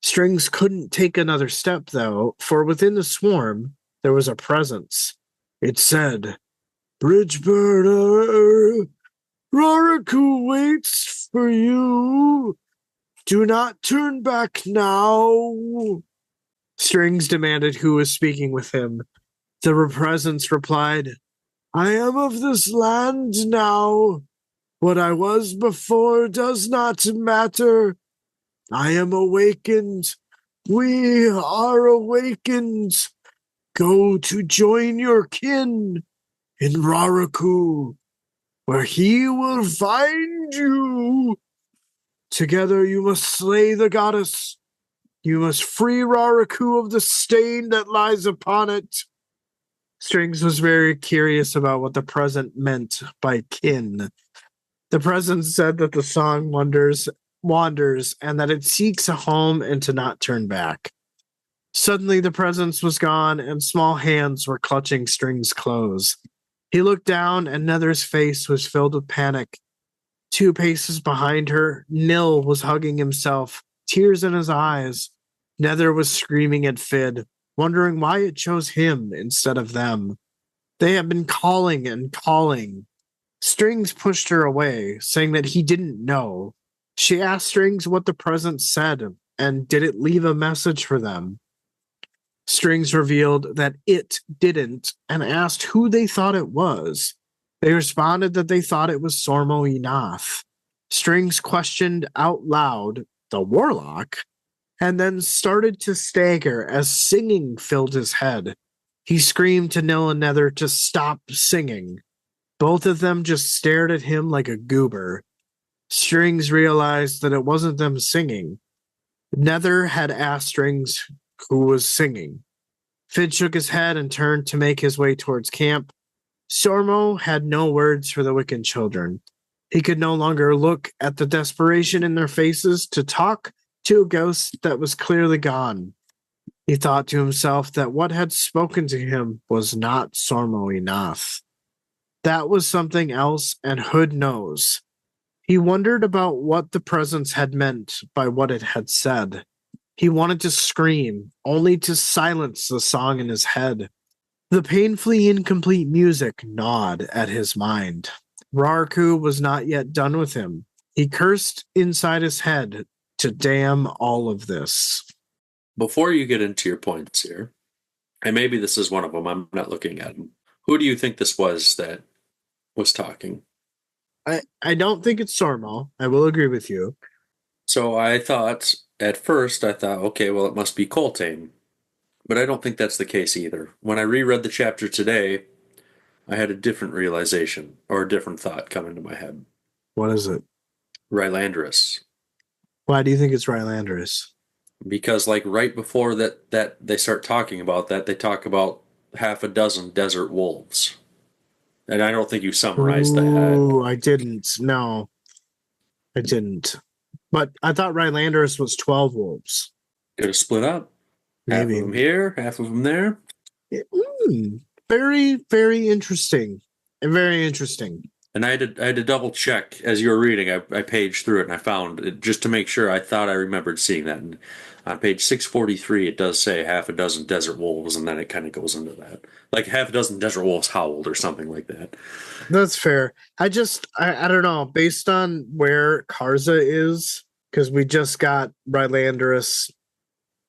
Strings couldn't take another step, though, for within the swarm there was a presence. It said, "Bridge burner, Raraku waits for you. Do not turn back now." Strings demanded who was speaking with him. The presence replied, "I am of this land now. What I was before does not matter. I am awakened. We are awakened. Go to join your kin in Raraku, where he will find you. Together you must slay the goddess. You must free Raraku of the stain that lies upon it." Strings was very curious about what the present meant by kin. The present said that the song wanders and that it seeks a home and to not turn back. Suddenly the presence was gone and small hands were clutching Strings' clothes. He looked down and Nether's face was filled with panic. 2 paces behind her, Nil was hugging himself, tears in his eyes. Nether was screaming at Fid, wondering why it chose him instead of them. They had been calling and calling. Strings pushed her away, saying that he didn't know. She asked Strings what the presence said, and did it leave a message for them. Strings revealed that it didn't, and asked who they thought it was. They responded that they thought it was Sormo Enath. Strings questioned out loud the warlock, and then started to stagger as singing filled his head. He screamed to Nil and Nether to stop singing. Both of them just stared at him like a goober. Strings realized that it wasn't them singing. Nether had asked Strings who was singing. Fid shook his head and turned to make his way towards camp. Sormo had no words for the Wiccan children. He could no longer look at the desperation in their faces to talk to a ghost that was clearly gone. He thought to himself that what had spoken to him was not Sormo enough. That was something else, and Hood knows. He wondered about what the presence had meant by what it had said. He wanted to scream, only to silence the song in his head. The painfully incomplete music gnawed at his mind. Rarku was not yet done with him. He cursed inside his head to damn all of this. Before you get into your points here, and maybe this is one of them, I'm not looking at them. Who do you think this was that was talking? I don't think it's Sormo. I will agree with you. So I thought, at first, okay, well, it must be Coltane. But I don't think that's the case either. When I reread the chapter today, I had a different realization, or a different thought come into my head. What is it? Rylandris. Why do you think it's Rylandris? Because like right before that they start talking about that, they talk about half a dozen desert wolves. And I don't think you summarized that. Ooh, I didn't. No, I didn't. But I thought Rylandris was 12 wolves. Could have split up. Maybe. Half of them here, half of them there. Very, very interesting. And very interesting. And I had to double check as you were reading. I paged through it and I found it just to make sure. I thought I remembered seeing that. And on page 643, it does say half a dozen desert wolves, and then it kind of goes into that. Like half a dozen desert wolves howled or something like that. That's fair. I don't know. Based on where Karza is, because we just got Rylandris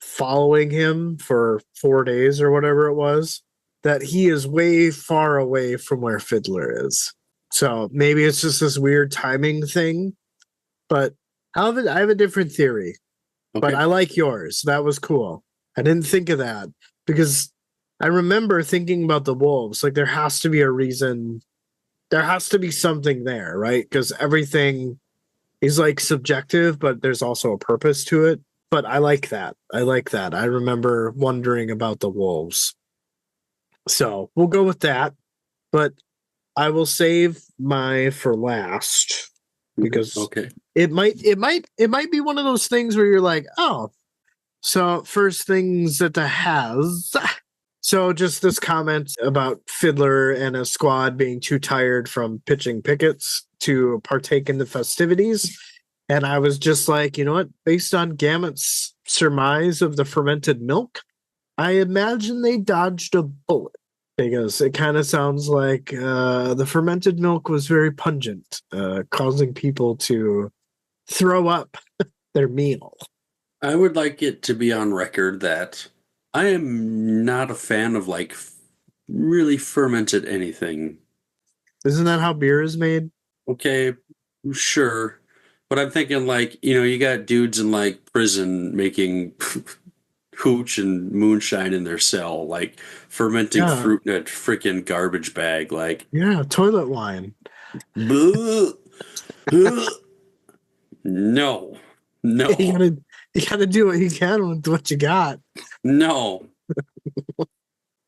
following him for 4 days or whatever it was, that he is way far away from where Fiddler is. So maybe it's just this weird timing thing, but I have a different theory, but I like yours. That was cool. I didn't think of that because I remember thinking about the wolves. Like there has to be a reason. There has to be something there, right? Because everything is like subjective, but there's also a purpose to it. But I like that. I remember wondering about the wolves. So we'll go with that. But I will save my for last because it might be one of those things where you're like, oh, so first things that has. So just this comment about Fiddler and a squad being too tired from pitching pickets to partake in the festivities. And I was just like, you know what? Based on Gamut's surmise of the fermented milk, I imagine they dodged a bullet. Because it kind of sounds like the fermented milk was very pungent, causing people to throw up their meal. I would like it to be on record that I am not a fan of like really fermented anything. Isn't that how beer is made? Okay, sure. But I'm thinking like, you got dudes in like prison making hooch and moonshine in their cell, like fermenting fruit in a freaking garbage bag, like toilet wine. No. You gotta do what you can with what you got. No. All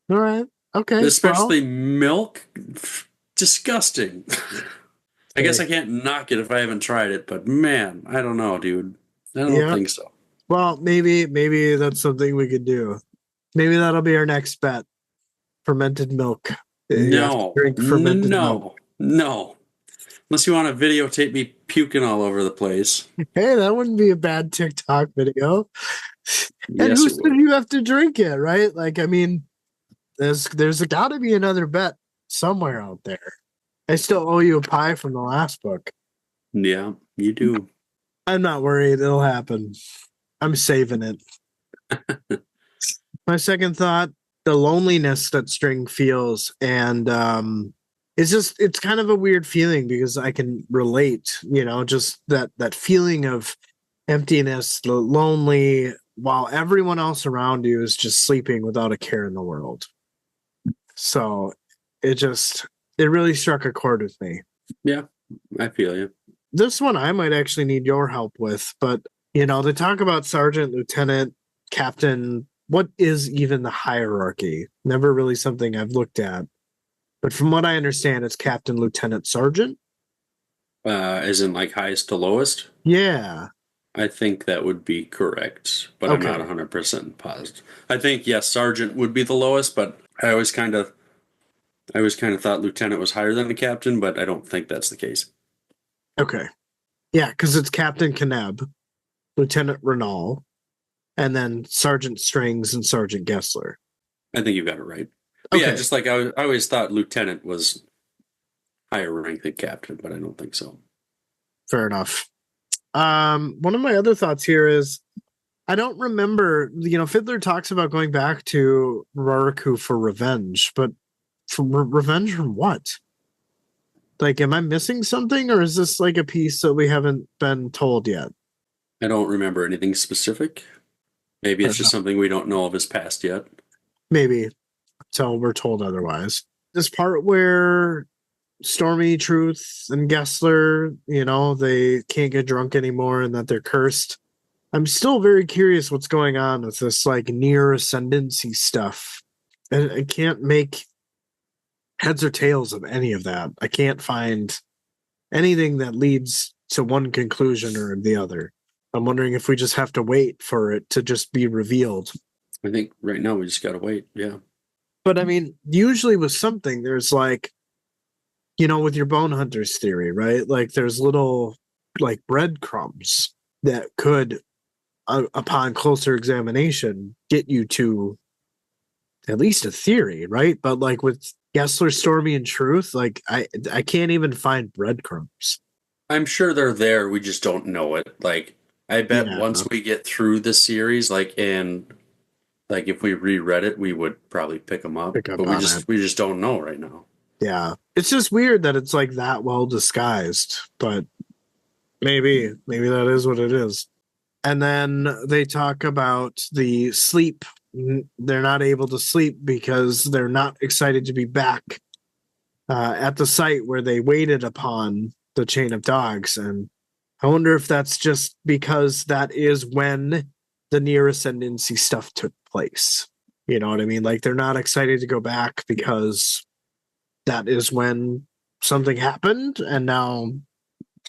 right. Okay. Especially milk. Disgusting. I guess I can't knock it if I haven't tried it, but man, I don't know, dude. I don't think so. Well, maybe that's something we could do. Maybe that'll be our next bet. Fermented milk. Drink fermented milk. No. Unless you want to videotape me puking all over the place. Hey, that wouldn't be a bad TikTok video. And who said you have to drink it, right? Like, I mean, there's got to be another bet somewhere out there. I still owe you a pie from the last book. Yeah, you do. I'm not worried. It'll happen. I'm saving it. My second thought, the loneliness that String feels. And it's kind of a weird feeling because I can relate, just that feeling of emptiness, lonely, while everyone else around you is just sleeping without a care in the world. So it really struck a chord with me. Yeah, I feel you. This one I might actually need your help with, but they talk about sergeant, lieutenant, captain. What is even the hierarchy? Never really something I've looked at. But from what I understand, it's captain, lieutenant, sergeant. As in like highest to lowest. Yeah. I think that would be correct, but I'm not Okay. 100% positive. I think yes, sergeant would be the lowest, but I always kind of thought lieutenant was higher than the captain, but I don't think that's the case. Okay. Yeah, because it's Captain Kaneb, Lieutenant Renal, and then Sergeant Strings and Sergeant Gessler. I think you got it right. But yeah, Okay. just like I always thought lieutenant was higher rank than captain, but I don't think so. Fair enough. One of my other thoughts here is I don't remember, Fiddler talks about going back to Rariku for revenge, but for revenge from what? Like, am I missing something, or is this like a piece that we haven't been told yet? I don't remember anything specific. Maybe it's just something we don't know of his past yet. Maybe until we're told otherwise. This part where Stormy, Truth, and Gessler, they can't get drunk anymore and that they're cursed. I'm still very curious what's going on with this like near ascendancy stuff. And I can't make heads or tails of any of that. I can't find anything that leads to one conclusion or the other. I'm wondering if we just have to wait for it to just be revealed. I think right now we just gotta wait. Yeah. But I mean, usually with something, there's like, with your bone hunters theory, right? Like there's little like breadcrumbs that could, upon closer examination, get you to at least a theory, right? But like with Gessler, Stormy, and Truth, like I can't even find breadcrumbs. I'm sure they're there. We just don't know it. Like, I bet Yeah. once we get through the series, like if we reread it, we would probably pick them up. Pick up But we on just it. we just don't know right now. Yeah. It's just weird that it's like that well disguised, but maybe that is what it is. And then they talk about the sleep. They're not able to sleep because they're not excited to be back at the site where they waited upon the chain of dogs. And I wonder if that's just because that is when the near ascendancy stuff took place. You know what I mean? Like they're not excited to go back because that is when something happened and now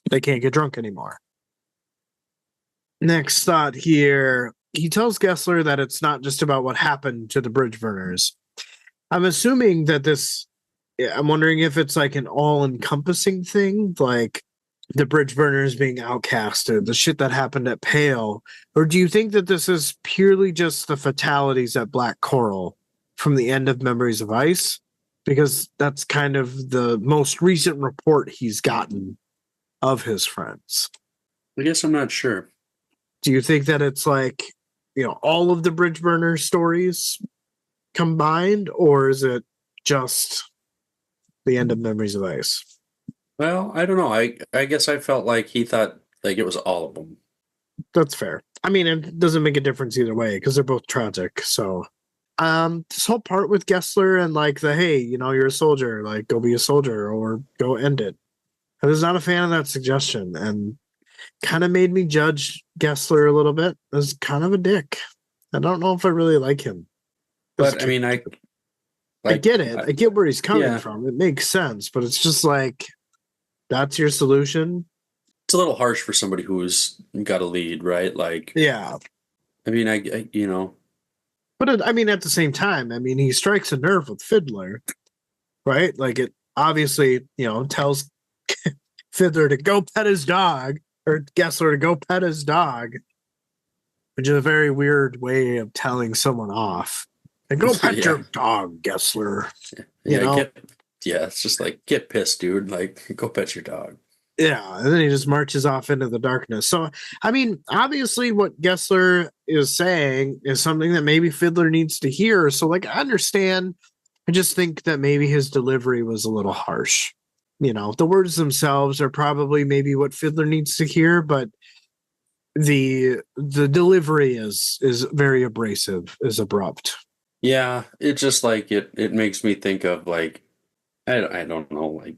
they can't get drunk anymore. Next thought here. He tells Gessler that it's not just about what happened to the bridge burners. I'm assuming that I'm wondering if it's like an all-encompassing thing, like the bridge burners being outcasted, the shit that happened at Pale, or do you think that this is purely just the fatalities at Black Coral from the end of Memories of Ice? Because that's kind of the most recent report he's gotten of his friends. I guess I'm not sure. Do you think that it's like, all of the bridge burner stories combined, or is it just the end of Memories of Ice? Well, I don't know. I guess I felt like he thought like it was all of them. That's fair. I mean, it doesn't make a difference either way because they're both tragic. So, this whole part with Gessler and like hey, you're a soldier, like go be a soldier or go end it. I was not a fan of that suggestion and kind of made me judge Gessler a little bit as kind of a dick. I don't know if I really like him. But I mean, I get it. I get where he's coming yeah. from. It makes sense, but it's just like that's your solution. It's a little harsh for somebody who's got a lead, right? Like, yeah. I mean, I But at the same time, he strikes a nerve with Fiddler, right? Like it obviously, tells Fiddler to go pet his dog, or Gessler to go pet his dog, which is a very weird way of telling someone off. And go pet your dog, Gessler. It's just like, get pissed, dude. Like, go pet your dog. Yeah, and then he just marches off into the darkness. So, obviously what Gessler is saying is something that maybe Fiddler needs to hear. So, like, I understand. I just think that maybe his delivery was a little harsh. The words themselves are probably maybe what Fiddler needs to hear, but the delivery is very abrasive, is abrupt. Yeah, it's just like it makes me think of like I don't know, like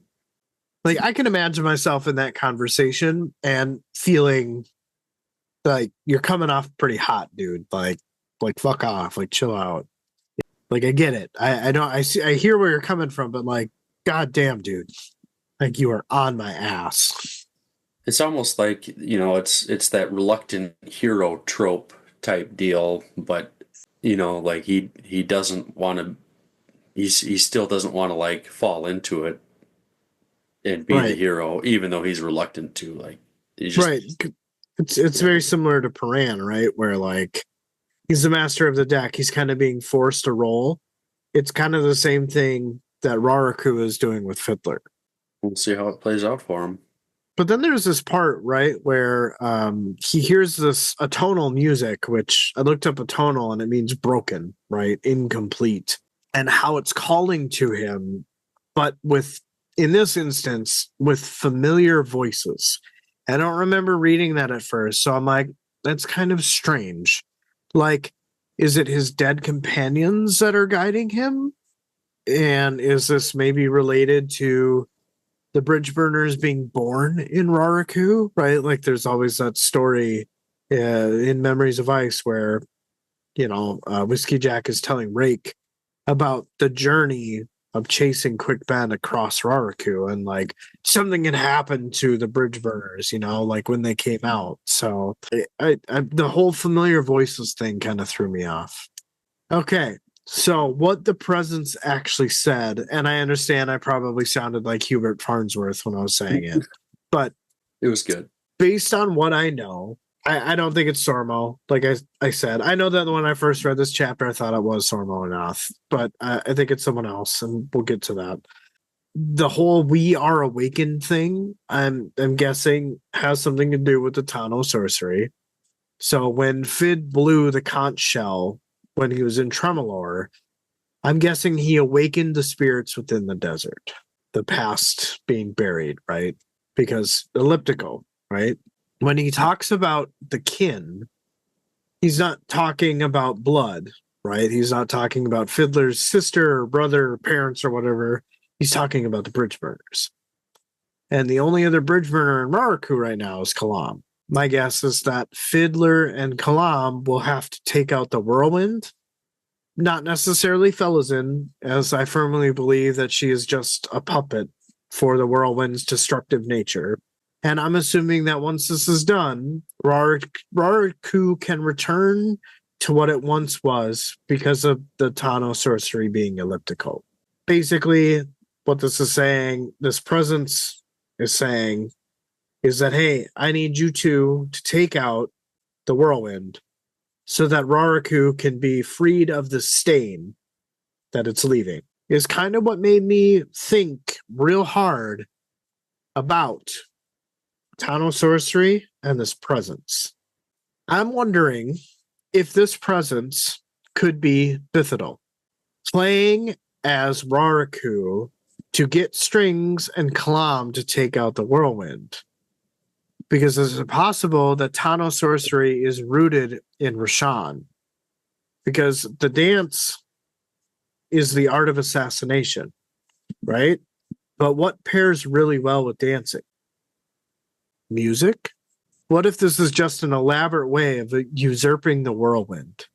I can imagine myself in that conversation and feeling like you're coming off pretty hot, dude. Like fuck off, like chill out. Like I get it. I hear where you're coming from, but like God damn, dude. Like you are on my ass. It's almost like, it's that reluctant hero trope type deal, but like he doesn't want to he still doesn't want to like fall into it and be the Right. hero, even though he's reluctant to. Like he's just Right. It's very similar to Paran, right? Where like he's the master of the deck. He's kind of being forced to roll. It's kind of the same thing that Raraku is doing with Fiddler. we'll see how it plays out for him. But then there's this part, right, where he hears this atonal music, which I looked up atonal and it means broken, right? Incomplete. And how it's calling to him, but in this instance, with familiar voices. I don't remember reading that at first. So I'm like, that's kind of strange. Like, is it his dead companions that are guiding him? And is this maybe related to the bridge burners being born in Raraku, right? Like there's always that story in Memories of Ice where, Whiskey Jack is telling Rake about the journey of chasing Quick Ben across Raraku, and like something had happened to the bridge burners, like when they came out. So the whole familiar voices thing kind of threw me off. Okay. So what the presence actually said, and I understand I probably sounded like Hubert Farnsworth when I was saying it, but It was good. based on what I know, I don't think it's Sormo. Like I said, I know that when I first read this chapter, I thought it was Sormo enough, but I think it's someone else, and we'll get to that. The whole "we are awakened" thing, I'm guessing, has something to do with the Tano sorcery. So when Fid blew the conch shell when he was in Tremolor, I'm guessing he awakened the spirits within the desert, the past being buried, right? Because elliptical, right? When he talks about the kin, he's not talking about blood, right? He's not talking about Fiddler's sister or brother or parents or whatever. He's talking about the bridge burners. And the only other bridge burner in Raraku right now is Kalam. My guess is that Fiddler and Kalam will have to take out the whirlwind. Not necessarily Felazin, as I firmly believe that she is just a puppet for the whirlwind's destructive nature. And I'm assuming that once this is done, Raraku can return to what it once was because of the Tano sorcery being elliptical. Basically, what this is saying, this presence is saying, is that, hey, I need you two to take out the whirlwind so that Raraku can be freed of the stain that it's leaving. Is kind of what made me think real hard about Tano sorcery and this presence. I'm wondering if this presence could be Bithidal, playing as Raraku to get Strings and Kalam to take out the whirlwind. Because is it possible that Tano sorcery is rooted in Rashan? Because the dance is the art of assassination, right? But what pairs really well with dancing? Music? What if this is just an elaborate way of usurping the whirlwind,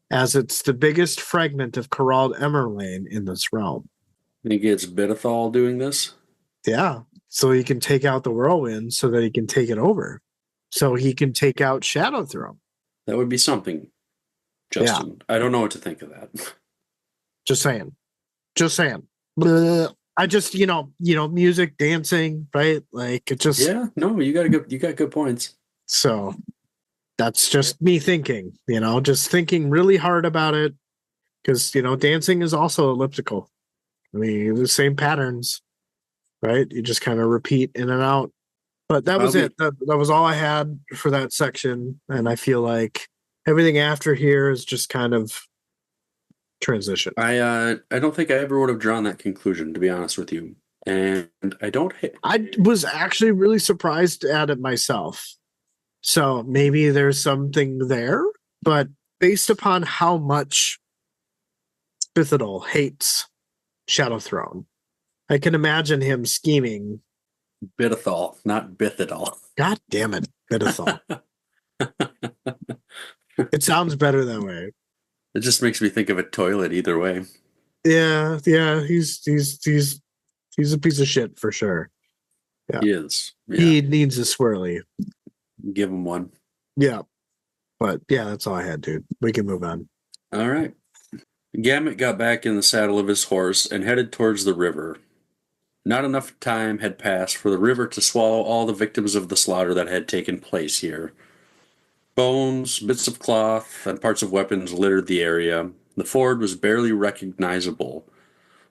as it's the biggest fragment of Corralled Emerlane in this realm? I think it's Bidithal doing this. Yeah, so he can take out the whirlwind so that he can take it over. So he can take out Shadow Throne. That would be something, Justin. I don't know what to think of that. Just saying. Just saying. Blah. I just, music, dancing, right? Like it just Yeah, no, you got good points. so that's just me thinking, just thinking really hard about it. Because, dancing is also elliptical. I mean, the same patterns, right? You just kind of repeat in and out. But that was it. That was all I had for that section. And I feel like everything after here is just kind of transition. I don't think I ever would have drawn that conclusion, to be honest with you. And I don't. I was actually really surprised at it myself. So maybe there's something there. But based upon how much Bithidal hates Shadow Throne, I can imagine him scheming. Bidithal, not Bithidal. God damn it, Bithidal. It sounds better that way. It just makes me think of a toilet either way. Yeah, he's He's a piece of shit for sure. Yeah. He is. Yeah. He needs a swirly. Give him one. Yeah. But yeah, that's all I had, dude. We can move on. All right. Gamut got back in the saddle of his horse and headed towards the river. Not enough time had passed for the river to swallow all the victims of the slaughter that had taken place here. Bones, bits of cloth, and parts of weapons littered the area. The ford was barely recognizable.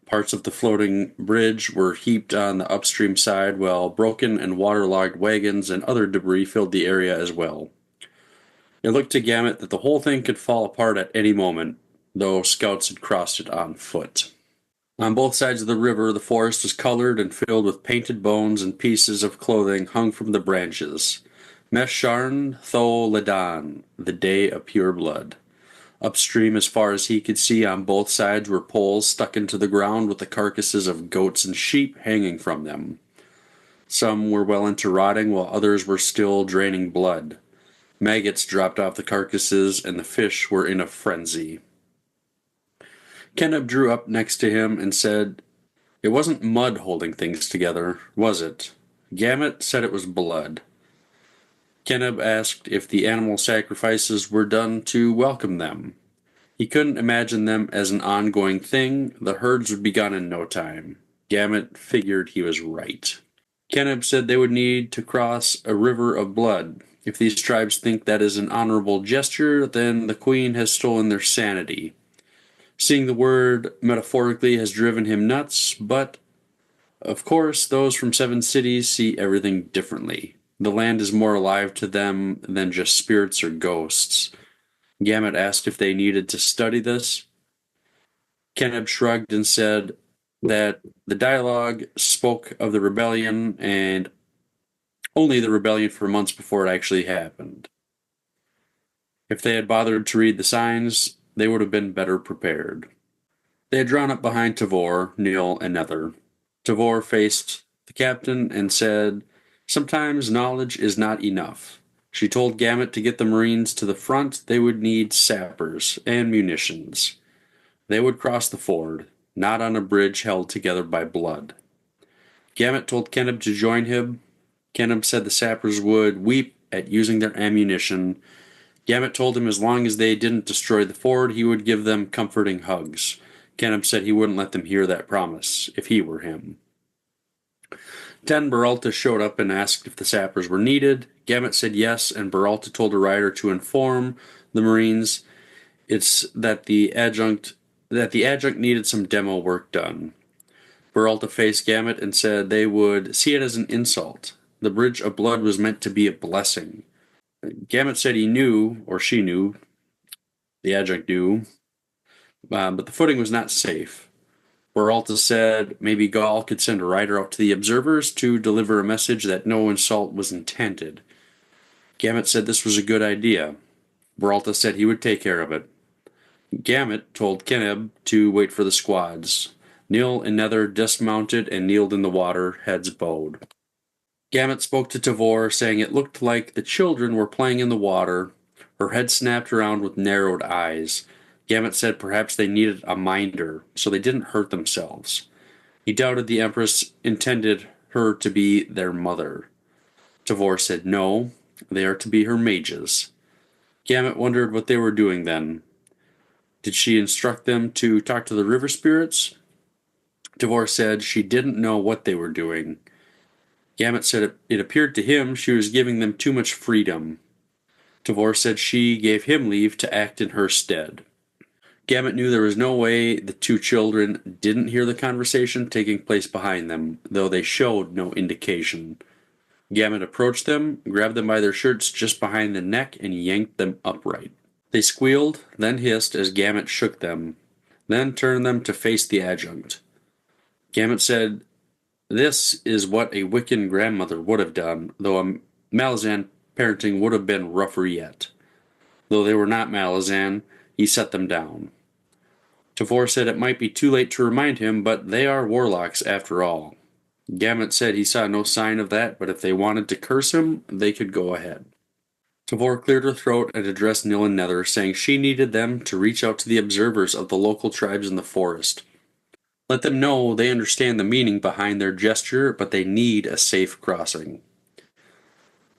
Parts of the floating bridge were heaped on the upstream side, while broken and waterlogged wagons and other debris filled the area as well. It looked to Gamut that the whole thing could fall apart at any moment, though scouts had crossed it on foot. On both sides of the river, the forest was colored and filled with painted bones and pieces of clothing hung from the branches. Mesharn Tho Ladan, the day of pure blood. Upstream, as far as he could see, on both sides were poles stuck into the ground with the carcasses of goats and sheep hanging from them. Some were well into rotting, while others were still draining blood. Maggots dropped off the carcasses, and the fish were in a frenzy. Kenneb drew up next to him and said, "It wasn't mud holding things together, was it?" Gamut said it was blood. Kenneb asked if the animal sacrifices were done to welcome them. He couldn't imagine them as an ongoing thing. The herds would be gone in no time. Gamut figured he was right. Kenneb said they would need to cross a river of blood. If these tribes think that is an honorable gesture, then the queen has stolen their sanity. Seeing the word metaphorically has driven him nuts, but of course those from 7 cities see everything differently. The land is more alive to them than just spirits or ghosts. Gamut asked if they needed to study this. Kenneb shrugged and said that the dialogue spoke of the rebellion and only the rebellion for months before it actually happened. If they had bothered to read the signs, they would have been better prepared. They had drawn up behind Tavor, Neil, and Nether. Tavor faced the captain and said, "Sometimes knowledge is not enough." She told Gamut to get the Marines to the front. They would need sappers and munitions. They would cross the ford, not on a bridge held together by blood. Gamut told Kenneb to join him. Kenneb said the sappers would weep at using their ammunition. Gamut told him as long as they didn't destroy the ford, he would give them comforting hugs. Kenneb said he wouldn't let them hear that promise, if he were him. Ten Beralta showed up and asked if the sappers were needed. Gamut said yes, and Beralta told a rider to inform the Marines that the adjunct needed some demo work done. Beralta faced Gamut and said they would see it as an insult. The Bridge of Blood was meant to be a blessing. Gamut said he knew, or she knew, the adjunct knew, but the footing was not safe. Beralta said maybe Gaul could send a rider out to the observers to deliver a message that no insult was intended. Gamut said this was a good idea. Beralta said he would take care of it. Gamut told Kenneb to wait for the squads. Neil and Nether dismounted and kneeled in the water, heads bowed. Gamut spoke to Tavor, saying it looked like the children were playing in the water. Her head snapped around with narrowed eyes. Gamut said perhaps they needed a minder, so they didn't hurt themselves. He doubted the Empress intended her to be their mother. Tavor said no, they are to be her mages. Gamut wondered what they were doing then. Did she instruct them to talk to the river spirits? Tavor said she didn't know what they were doing. Gamut said it appeared to him she was giving them too much freedom. Tavor said she gave him leave to act in her stead. Gamut knew there was no way the 2 children didn't hear the conversation taking place behind them, though they showed no indication. Gamut approached them, grabbed them by their shirts just behind the neck, and yanked them upright. They squealed, then hissed as Gamut shook them, then turned them to face the adjunct. Gamut said, "This is what a Wiccan grandmother would have done, though a Malazan parenting would have been rougher yet. Though they were not Malazan, he set them down." Tavor said it might be too late to remind him, but they are warlocks after all. Gamut said he saw no sign of that, but if they wanted to curse him, they could go ahead. Tavor cleared her throat and addressed Nil and Nether, saying she needed them to reach out to the observers of the local tribes in the forest. Let them know they understand the meaning behind their gesture, but they need a safe crossing.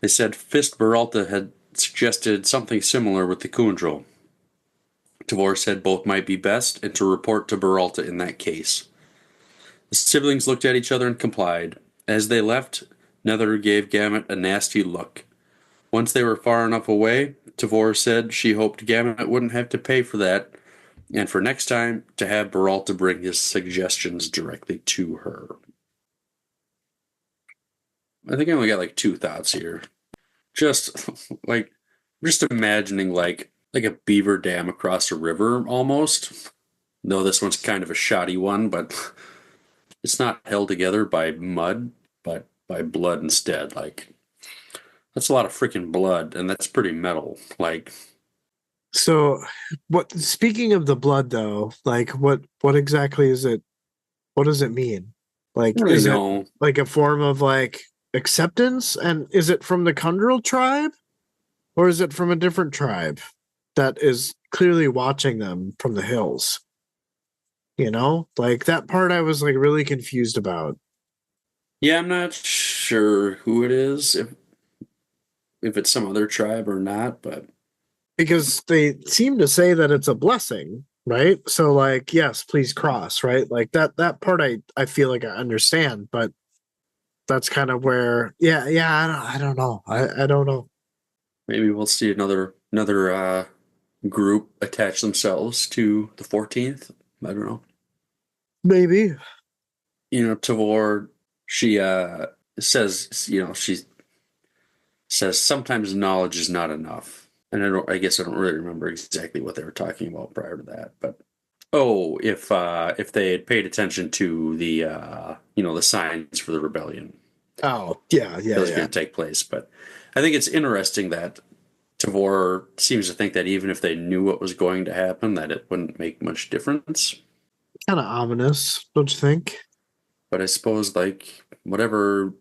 They said Fist Beralta had suggested something similar with the Kundrel. Tavor said both might be best, and to report to Beralta in that case. The siblings looked at each other and complied. As they left, Nether gave Gamut a nasty look. Once they were far enough away, Tavor said she hoped Gamut wouldn't have to pay for that, and for next time to have Beralta bring his suggestions directly to her. I think I only got like 2 thoughts here. Just like just imagining like a beaver dam across a river almost. Though this one's kind of a shoddy one, but it's not held together by mud, but by blood instead. Like that's a lot of freaking blood, and that's pretty metal. Like So, what? Speaking of the blood, though, like what exactly is it? What does it mean? Like, I don't really is it know. like a form of like acceptance? And is it from the Kundrel tribe, or is it from a different tribe that is clearly watching them from the hills? You know, like that part I was like really confused about. Yeah, I'm not sure who it is, if it's some other tribe or not, but Because they seem to say that it's a blessing, right? So like, yes, please cross, right? Like that part I feel like I understand, but that's kind of where I don't know. I don't know. maybe we'll see another group attach themselves to the 14th. I don't know. Maybe. Tavor, she says, she says sometimes knowledge is not enough. And I guess I don't really remember exactly what they were talking about prior to that, but if they had paid attention to the the signs for the rebellion Oh, yeah, that was going to take place. But I think it's interesting that Tavor seems to think that even if they knew what was going to happen, that it wouldn't make much difference. Kind of ominous, don't you think? But I suppose like whatever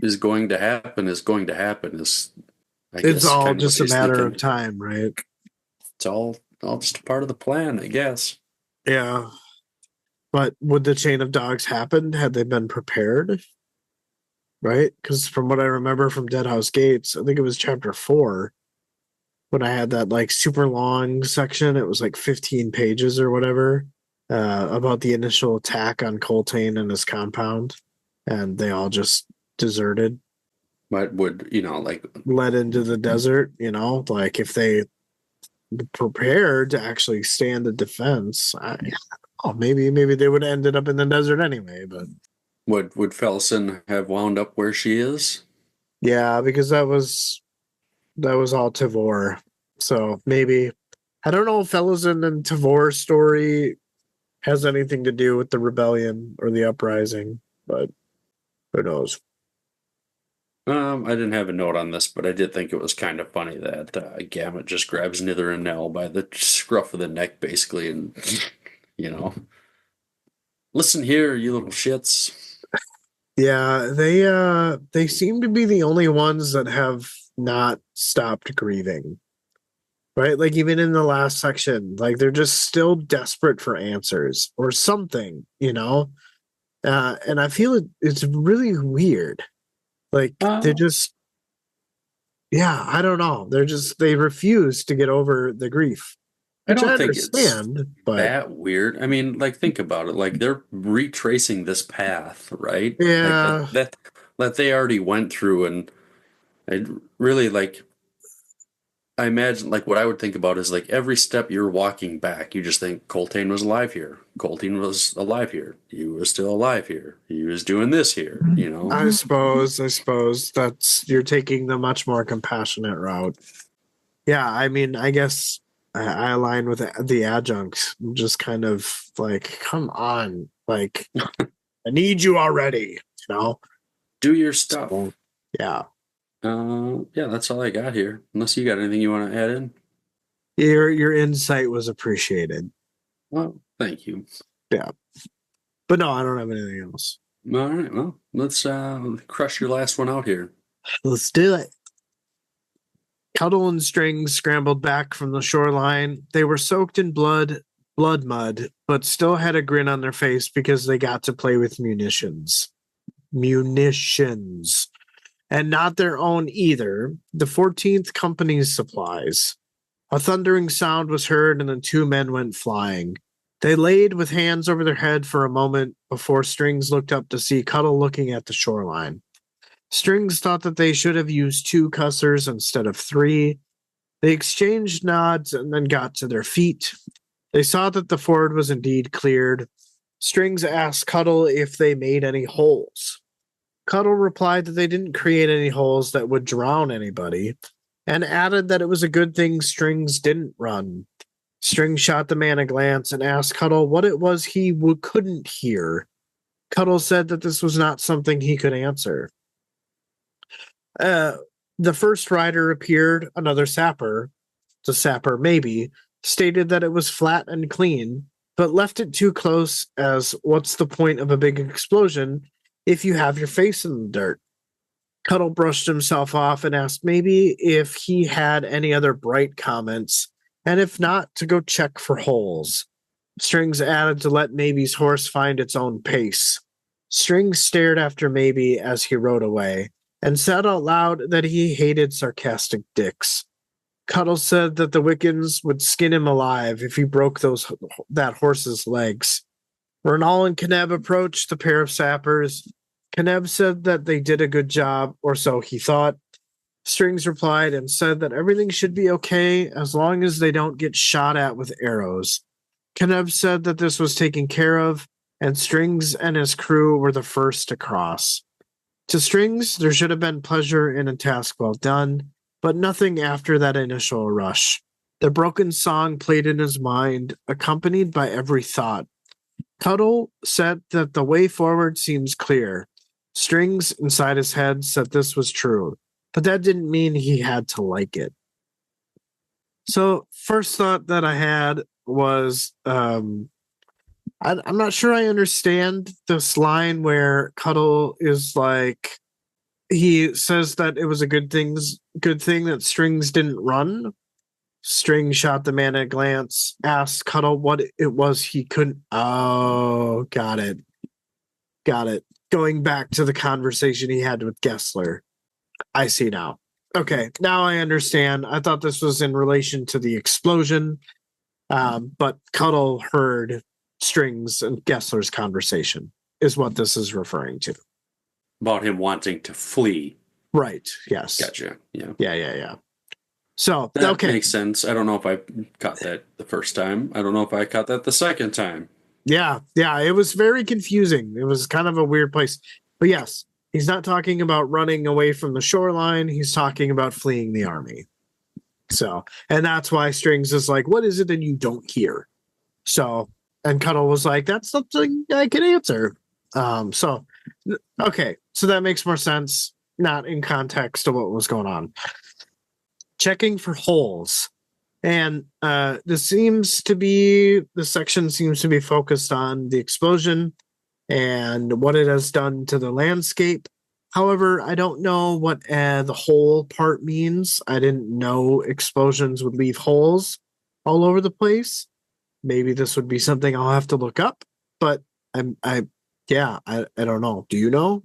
is going to happen is going to happen. Is I It's guess all kind of what just a he's matter thinking. of time, right? It's all just a part of the plan, I guess. Yeah. But would the chain of dogs happen had they been prepared? Right? Because from what I remember from Dead House Gates, I think it was chapter 4 when I had that like super long section. It was like 15 pages or whatever about the initial attack on Coltane and his compound, and they all just deserted, But would like led into the desert. You know, like if they prepared to actually stand the defense, maybe they would have ended up in the desert anyway. But would Felsen have wound up where she is? yeah, because that was all Tavor. So maybe I don't know if Felizin and Tavor's story has anything to do with the rebellion or the uprising, but who knows? I didn't have a note on this, but I did think it was kind of funny that Gamut just grabs Nither and Nell by the scruff of the neck, basically, and listen here, you little shits. Yeah, they seem to be the only ones that have not stopped grieving. Right? Like even in the last section, like they're just still desperate for answers or something, you know? And I feel it's really weird. Like they're just I don't know. They refuse to get over the grief. I Which I don't think it's understand, but that weird. I mean, like think about it. Like they're retracing this path, right? Like yeah, that they already went through, and I really like. I imagine like what I would think about is like every step you're walking back, you just think Coltane was alive here. Coltane was alive here. He was still alive here. He was doing this here. I suppose that's you're taking the much more compassionate route. Yeah, I mean, I guess I align with the adjuncts. I'm just kind of like, come on, like I need you already, you know? Do your stuff. So, yeah. Yeah, that's all I got here. Unless you got anything you want to add in. Your insight was appreciated. Well, thank you. Yeah. But no, I don't have anything else. All right, well, let's crush your last one out here. Let's do it. Cuddle and Strings scrambled back from the shoreline. They were soaked in blood, blood mud, but still had a grin on their face because they got to play with munitions. Munitions. And not their own either. The 14th Company's supplies. A thundering sound was heard, and the two men went flying. They laid with hands over their head for a moment before Strings looked up to see Cuddle looking at the shoreline. Strings thought that they should have used 2 cussers instead of 3. They exchanged nods and then got to their feet. They saw that the ford was indeed cleared. Strings asked Cuddle if they made any holes. Cuddle replied that they didn't create any holes that would drown anybody, and added that it was a good thing Strings didn't run. Strings shot the man a glance and asked Cuddle what it was he couldn't hear. Cuddle said that this was not something he could answer. The first rider appeared, another sapper. The sapper, maybe, stated that it was flat and clean, but left it too close as what's the point of a big explosion if you have your face in the dirt? Cuddle brushed himself off and asked maybe if he had any other bright comments, and if not, to go check for holes. Strings added to let Maybe's horse find its own pace. Strings stared after Maybe as he rode away, and said out loud that he hated sarcastic dicks. Cuddle said that the Wiccans would skin him alive if he broke that horse's legs. Renal and Keneb approached the pair of sappers. Keneb said that they did a good job, or so he thought. Strings replied and said that everything should be okay as long as they don't get shot at with arrows. Keneb said that this was taken care of, and Strings and his crew were the first to cross. To Strings, there should have been pleasure in a task well done, but nothing after that initial rush. The broken song played in his mind, accompanied by every thought. Cuddle said that the way forward seems clear. Strings inside his head said this was true, but that didn't mean he had to like it. So, first thought that I had was I'm not sure I understand this line where Cuddle is like, he says that it was a good thing that Strings didn't run. String shot the man a glance, asked Cuddle what it was he couldn't. Oh, got it. Going back to the conversation he had with Gessler. I see now. Okay, now I understand. I thought this was in relation to the explosion, but Cuddle heard Strings and Gessler's conversation, is what this is referring to. About him wanting to flee. Right, yes. Gotcha. Yeah. Yeah. So, That okay. makes sense. I don't know if I caught that the first time. I don't know if I caught that the second time. Yeah, it was very confusing. It was kind of a weird place. But yes, he's not talking about running away from the shoreline. He's talking about fleeing the army. So, and that's why Strings is like, what is it that you don't hear? So, and Cuddle was like, that's something I can answer. Okay, so that makes more sense, not in context of what was going on. Checking for holes. And the section seems to be focused on the explosion and what it has done to the landscape. However, I don't know what the hole part means. I didn't know explosions would leave holes all over the place. Maybe this would be something I'll have to look up, but I don't know. Do you know?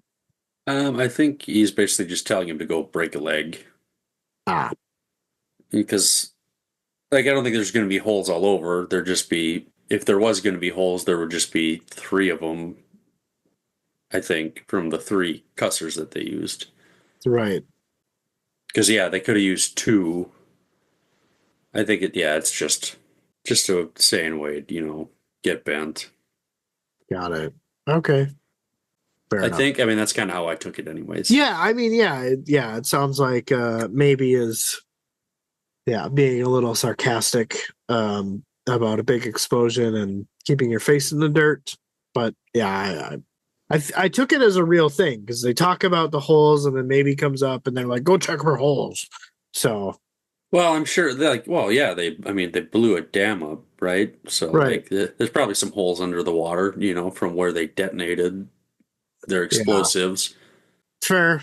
I think he's basically just telling him to go break a leg. Because, like, I don't think there's going to be holes all over. There'd just be, if there was going to be holes, there would just be 3 of them, I think, from the 3 cussers that they used. Right. Because, yeah, they could have used 2. I think it's just a saying way, get bent. Got it. Okay. Fair enough. I mean, that's kind of how I took it anyways. Yeah, I mean, it sounds like maybe is being a little sarcastic about a big explosion and keeping your face in the dirt. But yeah, I took it as a real thing because they talk about the holes and then maybe comes up and they're like, go check for holes. So, well, I'm sure they're like, well, yeah, they blew a dam up, right? So right. Like, there's probably some holes under the water, from where they detonated their explosives. Fair.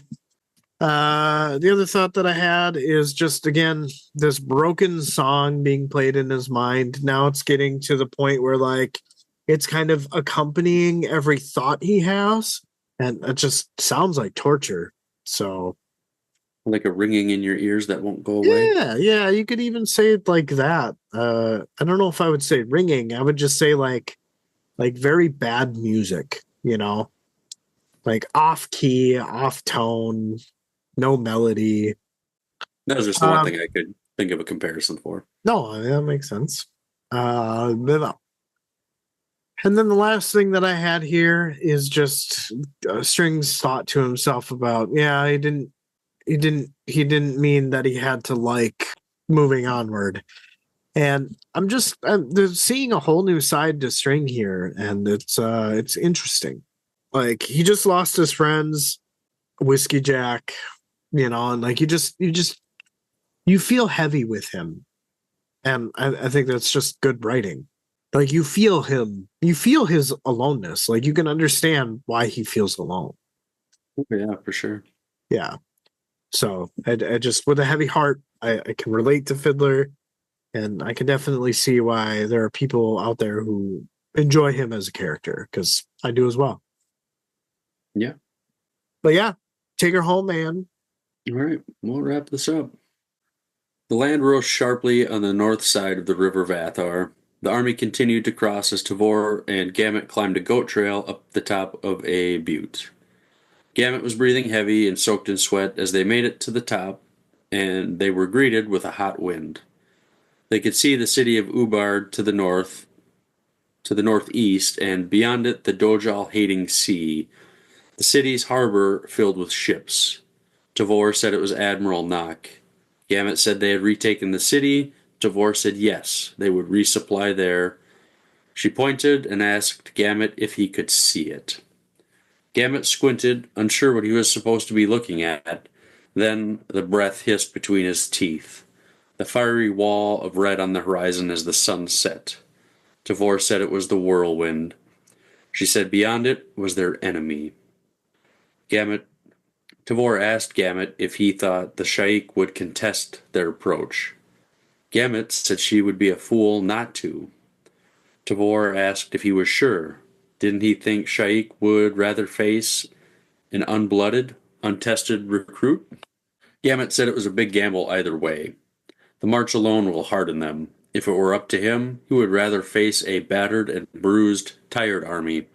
The other thought that I had is just again this broken song being played in his mind. Now it's getting to the point where like it's kind of accompanying every thought he has, and it just sounds like torture. So Like a ringing in your ears that won't go away. yeah, you could even say it like that. I don't know if I would say ringing. I would just say like very bad music, like off key, off tone, no melody. That was just the one Um, thing I could think of a comparison for. no, that makes sense. Then, and then the last thing that I had here is just Strings thought to himself about, yeah, he didn't mean that he had to like moving onward. And I'm seeing a whole new side to String here, and it's interesting. Like he just lost his friends, Whiskey Jack, and like you feel heavy with him, and I think that's just good writing. Like you feel him, you feel his aloneness. Like you can understand why he feels alone. Yeah, for sure. Yeah. So I just with a heavy heart, I can relate to Fiddler, and I can definitely see why there are people out there who enjoy him as a character because I do as well. Yeah. But yeah, take her home, man. All right, we'll wrap this up. The land rose sharply on the north side of the river Vathar. The army continued to cross as Tavor and Gamut climbed a goat trail up the top of a butte. Gamut was breathing heavy and soaked in sweat as they made it to the top, and they were greeted with a hot wind. They could see the city of Ubard to the northeast, and beyond it the Dojal-hating sea, the city's harbor filled with ships. Tavor said it was Admiral Nock. Gamut said they had retaken the city. Tavor said yes, they would resupply there. She pointed and asked Gamut if he could see it. Gamut squinted, unsure what he was supposed to be looking at. Then the breath hissed between his teeth. The fiery wall of red on the horizon as the sun set. Tavor said it was the whirlwind. She said beyond it was their enemy. Tavor asked Gamut if he thought the Shaikh would contest their approach. Gamut said she would be a fool not to. Tavor asked if he was sure. Didn't he think Shaikh would rather face an unblooded, untested recruit? Gamut said it was a big gamble either way. The march alone will harden them. If it were up to him, he would rather face a battered and bruised, tired army,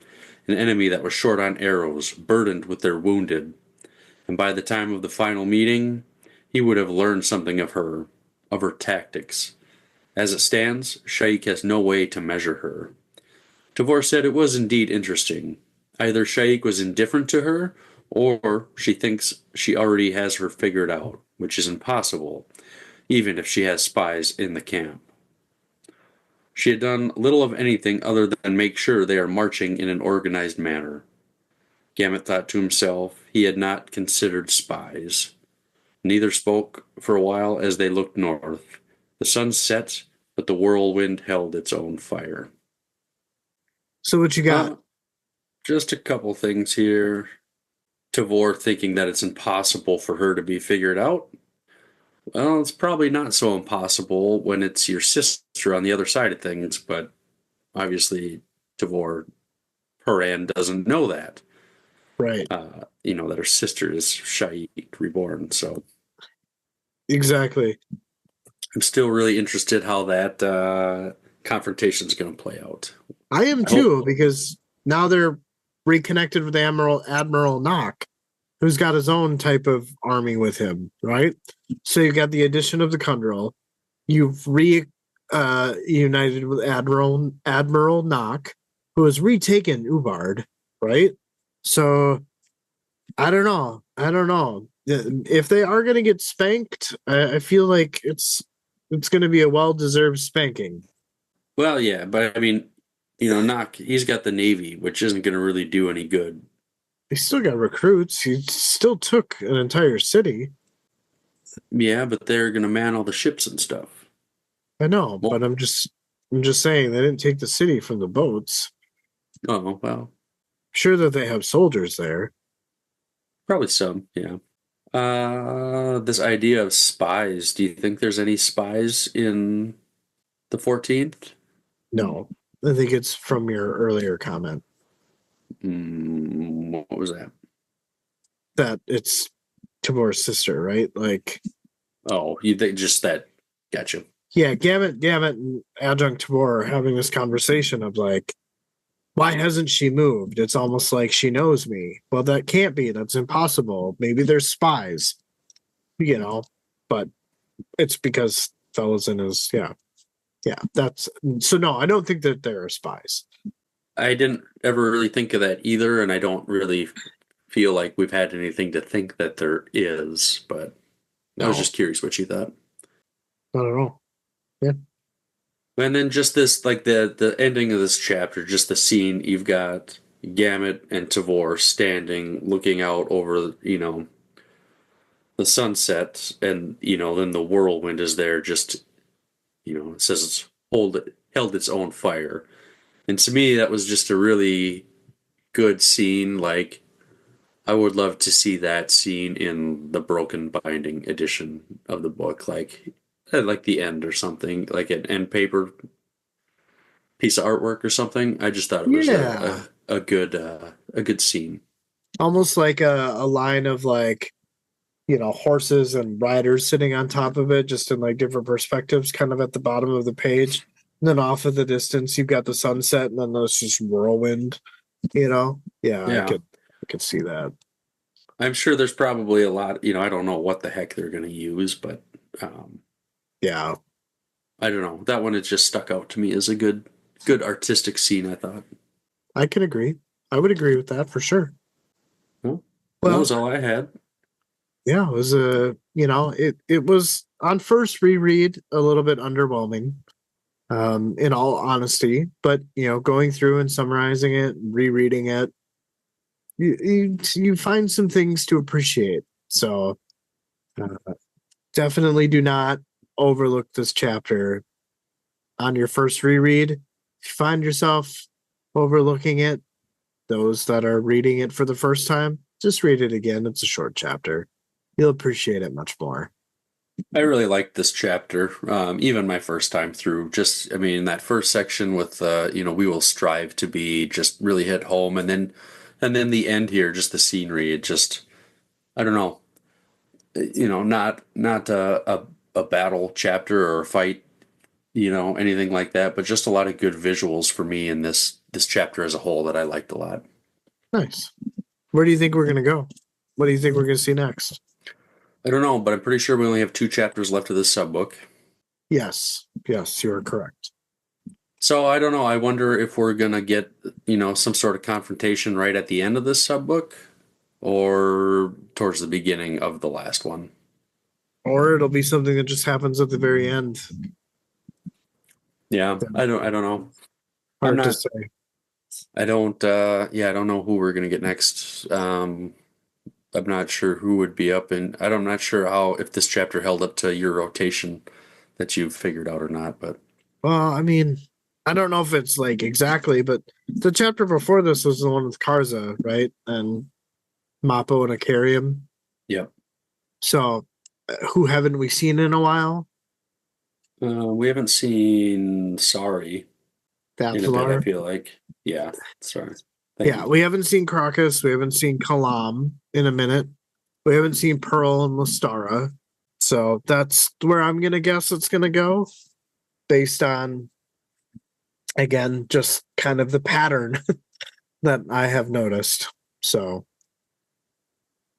an enemy that was short on arrows, burdened with their wounded. And by the time of the final meeting, he would have learned something of her tactics. As it stands, Shaikh has no way to measure her. Tavor said it was indeed interesting. Either Shaikh was indifferent to her, or she thinks she already has her figured out, which is impossible, even if she has spies in the camp. She had done little of anything other than make sure they are marching in an organized manner. Gamut thought to himself he had not considered spies. Neither spoke for a while as they looked north. The sun set, but the whirlwind held its own fire. So what you got? Just a couple things here. Tavor thinking that it's impossible for her to be figured out. Well, it's probably not so impossible when it's your sister on the other side of things, but obviously Tavor Paran doesn't know that. Right. That her sister is Shaikh reborn, so Exactly. I'm still really interested how that confrontation is going to play out. I am too, because now they're reconnected with Admiral Nock, who's got his own type of army with him, right? So you got the addition of the Kundral. You've united with Admiral Nock, who has retaken Ubard, right? So I don't know. If they are going to get spanked, I feel like it's going to be a well-deserved spanking. Well, yeah, but I mean, Nock, he's got the Navy, which isn't going to really do any good. He still got recruits. He still took an entire city. Yeah, but they're going to man all the ships and stuff. I know, but I'm just saying they didn't take the city from the boats. Oh, well. Sure that they have soldiers there. Probably some, yeah. This idea of spies. Do you think there's any spies in the 14th? No, I think it's from your earlier comment What was that? that it's Tabor's sister, right? Like, Oh, you think just that? Gotcha. yeah, Gamut, and Adjunct Tabor are having this conversation of like, why hasn't she moved? It's almost like she knows me. Well, that can't be. That's impossible. Maybe there's spies, you know, but it's because Felazin is, yeah. Yeah, that's so. No, I don't think that there are spies. I didn't ever really think of that either, and I don't really feel like we've had anything to think that there is, but I was No, just curious what you thought. not at all. And then just this, like the ending of this chapter, just the scene, you've got Gamut and Tavor standing, looking out over, the sunset, and then the whirlwind is there. Just it says it's held its own fire, and to me that was just a really good scene. Like I would love to see that scene in the Broken Binding edition of the book, like the end or something, like an end paper piece of artwork or something. I just thought it was Yeah, a good scene. almost like a line of like horses and riders sitting on top of it, just in like different perspectives, kind of at the bottom of the page. And then off of the distance, you've got the sunset, and then there's just whirlwind. Yeah, Yeah, I could see that. I'm sure there's probably a lot. I don't know what the heck they're going to use, but um, Yeah, I don't know. That one has just stuck out to me as a good artistic scene. I thought. I can agree. I would agree with that for sure. Well, that Well, was all I had. yeah, it was it was on first reread a little bit underwhelming, in all honesty. But going through and summarizing it, rereading it, you find some things to appreciate. So uh, definitely do not overlook this chapter on your first reread. If you find yourself overlooking it, those that are reading it for the first time, just read it again. It's a short chapter. You'll appreciate it much more. I really liked this chapter, even my first time through. Just, I mean, that first section with, we will strive to be, just really hit home, and then the end here, just the scenery. It just, I don't know, not a battle chapter or a fight, anything like that, but just a lot of good visuals for me in this chapter as a whole that I liked a lot. Nice. Where do you think we're going to go? What do you think we're going to see next? I don't know, but I'm pretty sure we only have 2 chapters left of this subbook. Yes, you are correct. So I don't know. I wonder if we're gonna get, some sort of confrontation right at the end of this subbook, or towards the beginning of the last one. Or it'll be something that just happens at the very end. Yeah, I don't know. Hard I'm to not. say. I don't. Yeah, I don't know who we're gonna get next. I'm not sure who would be up, and I'm not sure how if this chapter held up to your rotation that you've figured out or not. But Well, I mean, I don't know if it's like exactly, but the chapter before this was the one with Karza, right? And Mappo and Akarium. yeah, So, who haven't we seen in a while? we haven't seen Sorry in a bit. I Vathar. feel like, yeah, sorry. Thank Yeah, you. we haven't seen Crocus. We haven't seen Kalam in a minute. We haven't seen Pearl and Lestara. So that's where I'm gonna guess it's gonna go, based on, again, just kind of the pattern that I have noticed. So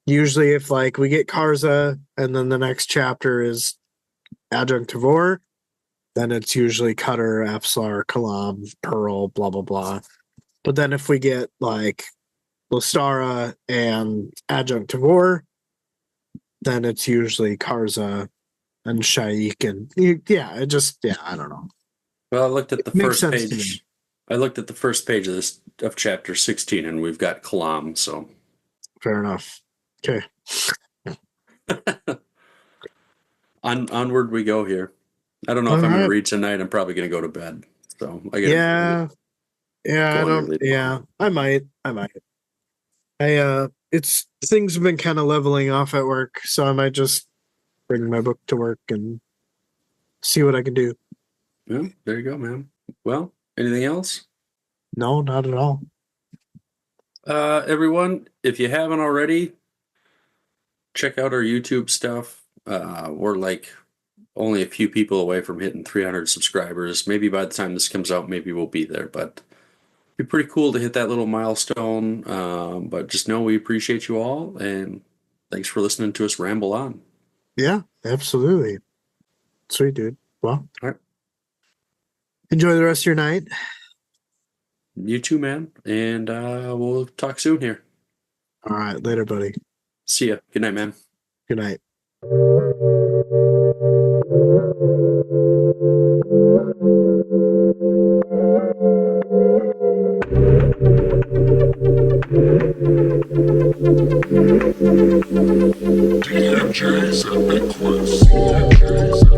usually if like we get Karza and then the next chapter is Adjunct Tavor, then it's usually Cutter, Apslar, Kalam, Pearl, blah blah blah. But then if we get like Lestara and Adjunct Tavor, then it's usually Karza and Shaik, and I don't know. Well, I looked at the It makes first sense to me. page. I looked at the first page of chapter 16, and we've got Kalam. So Fair enough. Okay. onward we go here. I don't know All if I'm going to right. read tonight. I'm probably going to go to bed. So I Yeah. Go I on don't. early Yeah, tomorrow. I might. I it's things have been kind of leveling off at work, so I might just bring my book to work and see what I can do. Yeah, there you go, man. Well, anything else? No, not at all. Everyone, if you haven't already, check out our YouTube stuff. We're like only a few people away from hitting 300 subscribers. Maybe by the time this comes out, maybe we'll be there, but it'd be pretty cool to hit that little milestone. But just know we appreciate you all, and thanks for listening to us ramble on. Yeah, absolutely. Sweet, dude. Well, All right. enjoy the rest of your night. You too, man. And we'll talk soon here. All right, later, buddy. See ya. Good night, man. Good night. DMJ's Epic Quest.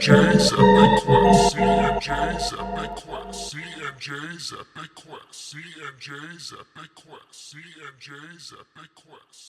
DMJ's Epic Quest. DMJ's Epic Quest. CMJ's Epic Quest. CMJ's Epic Quest. CMJ's Epic Quest. CMJ's Epic Quest.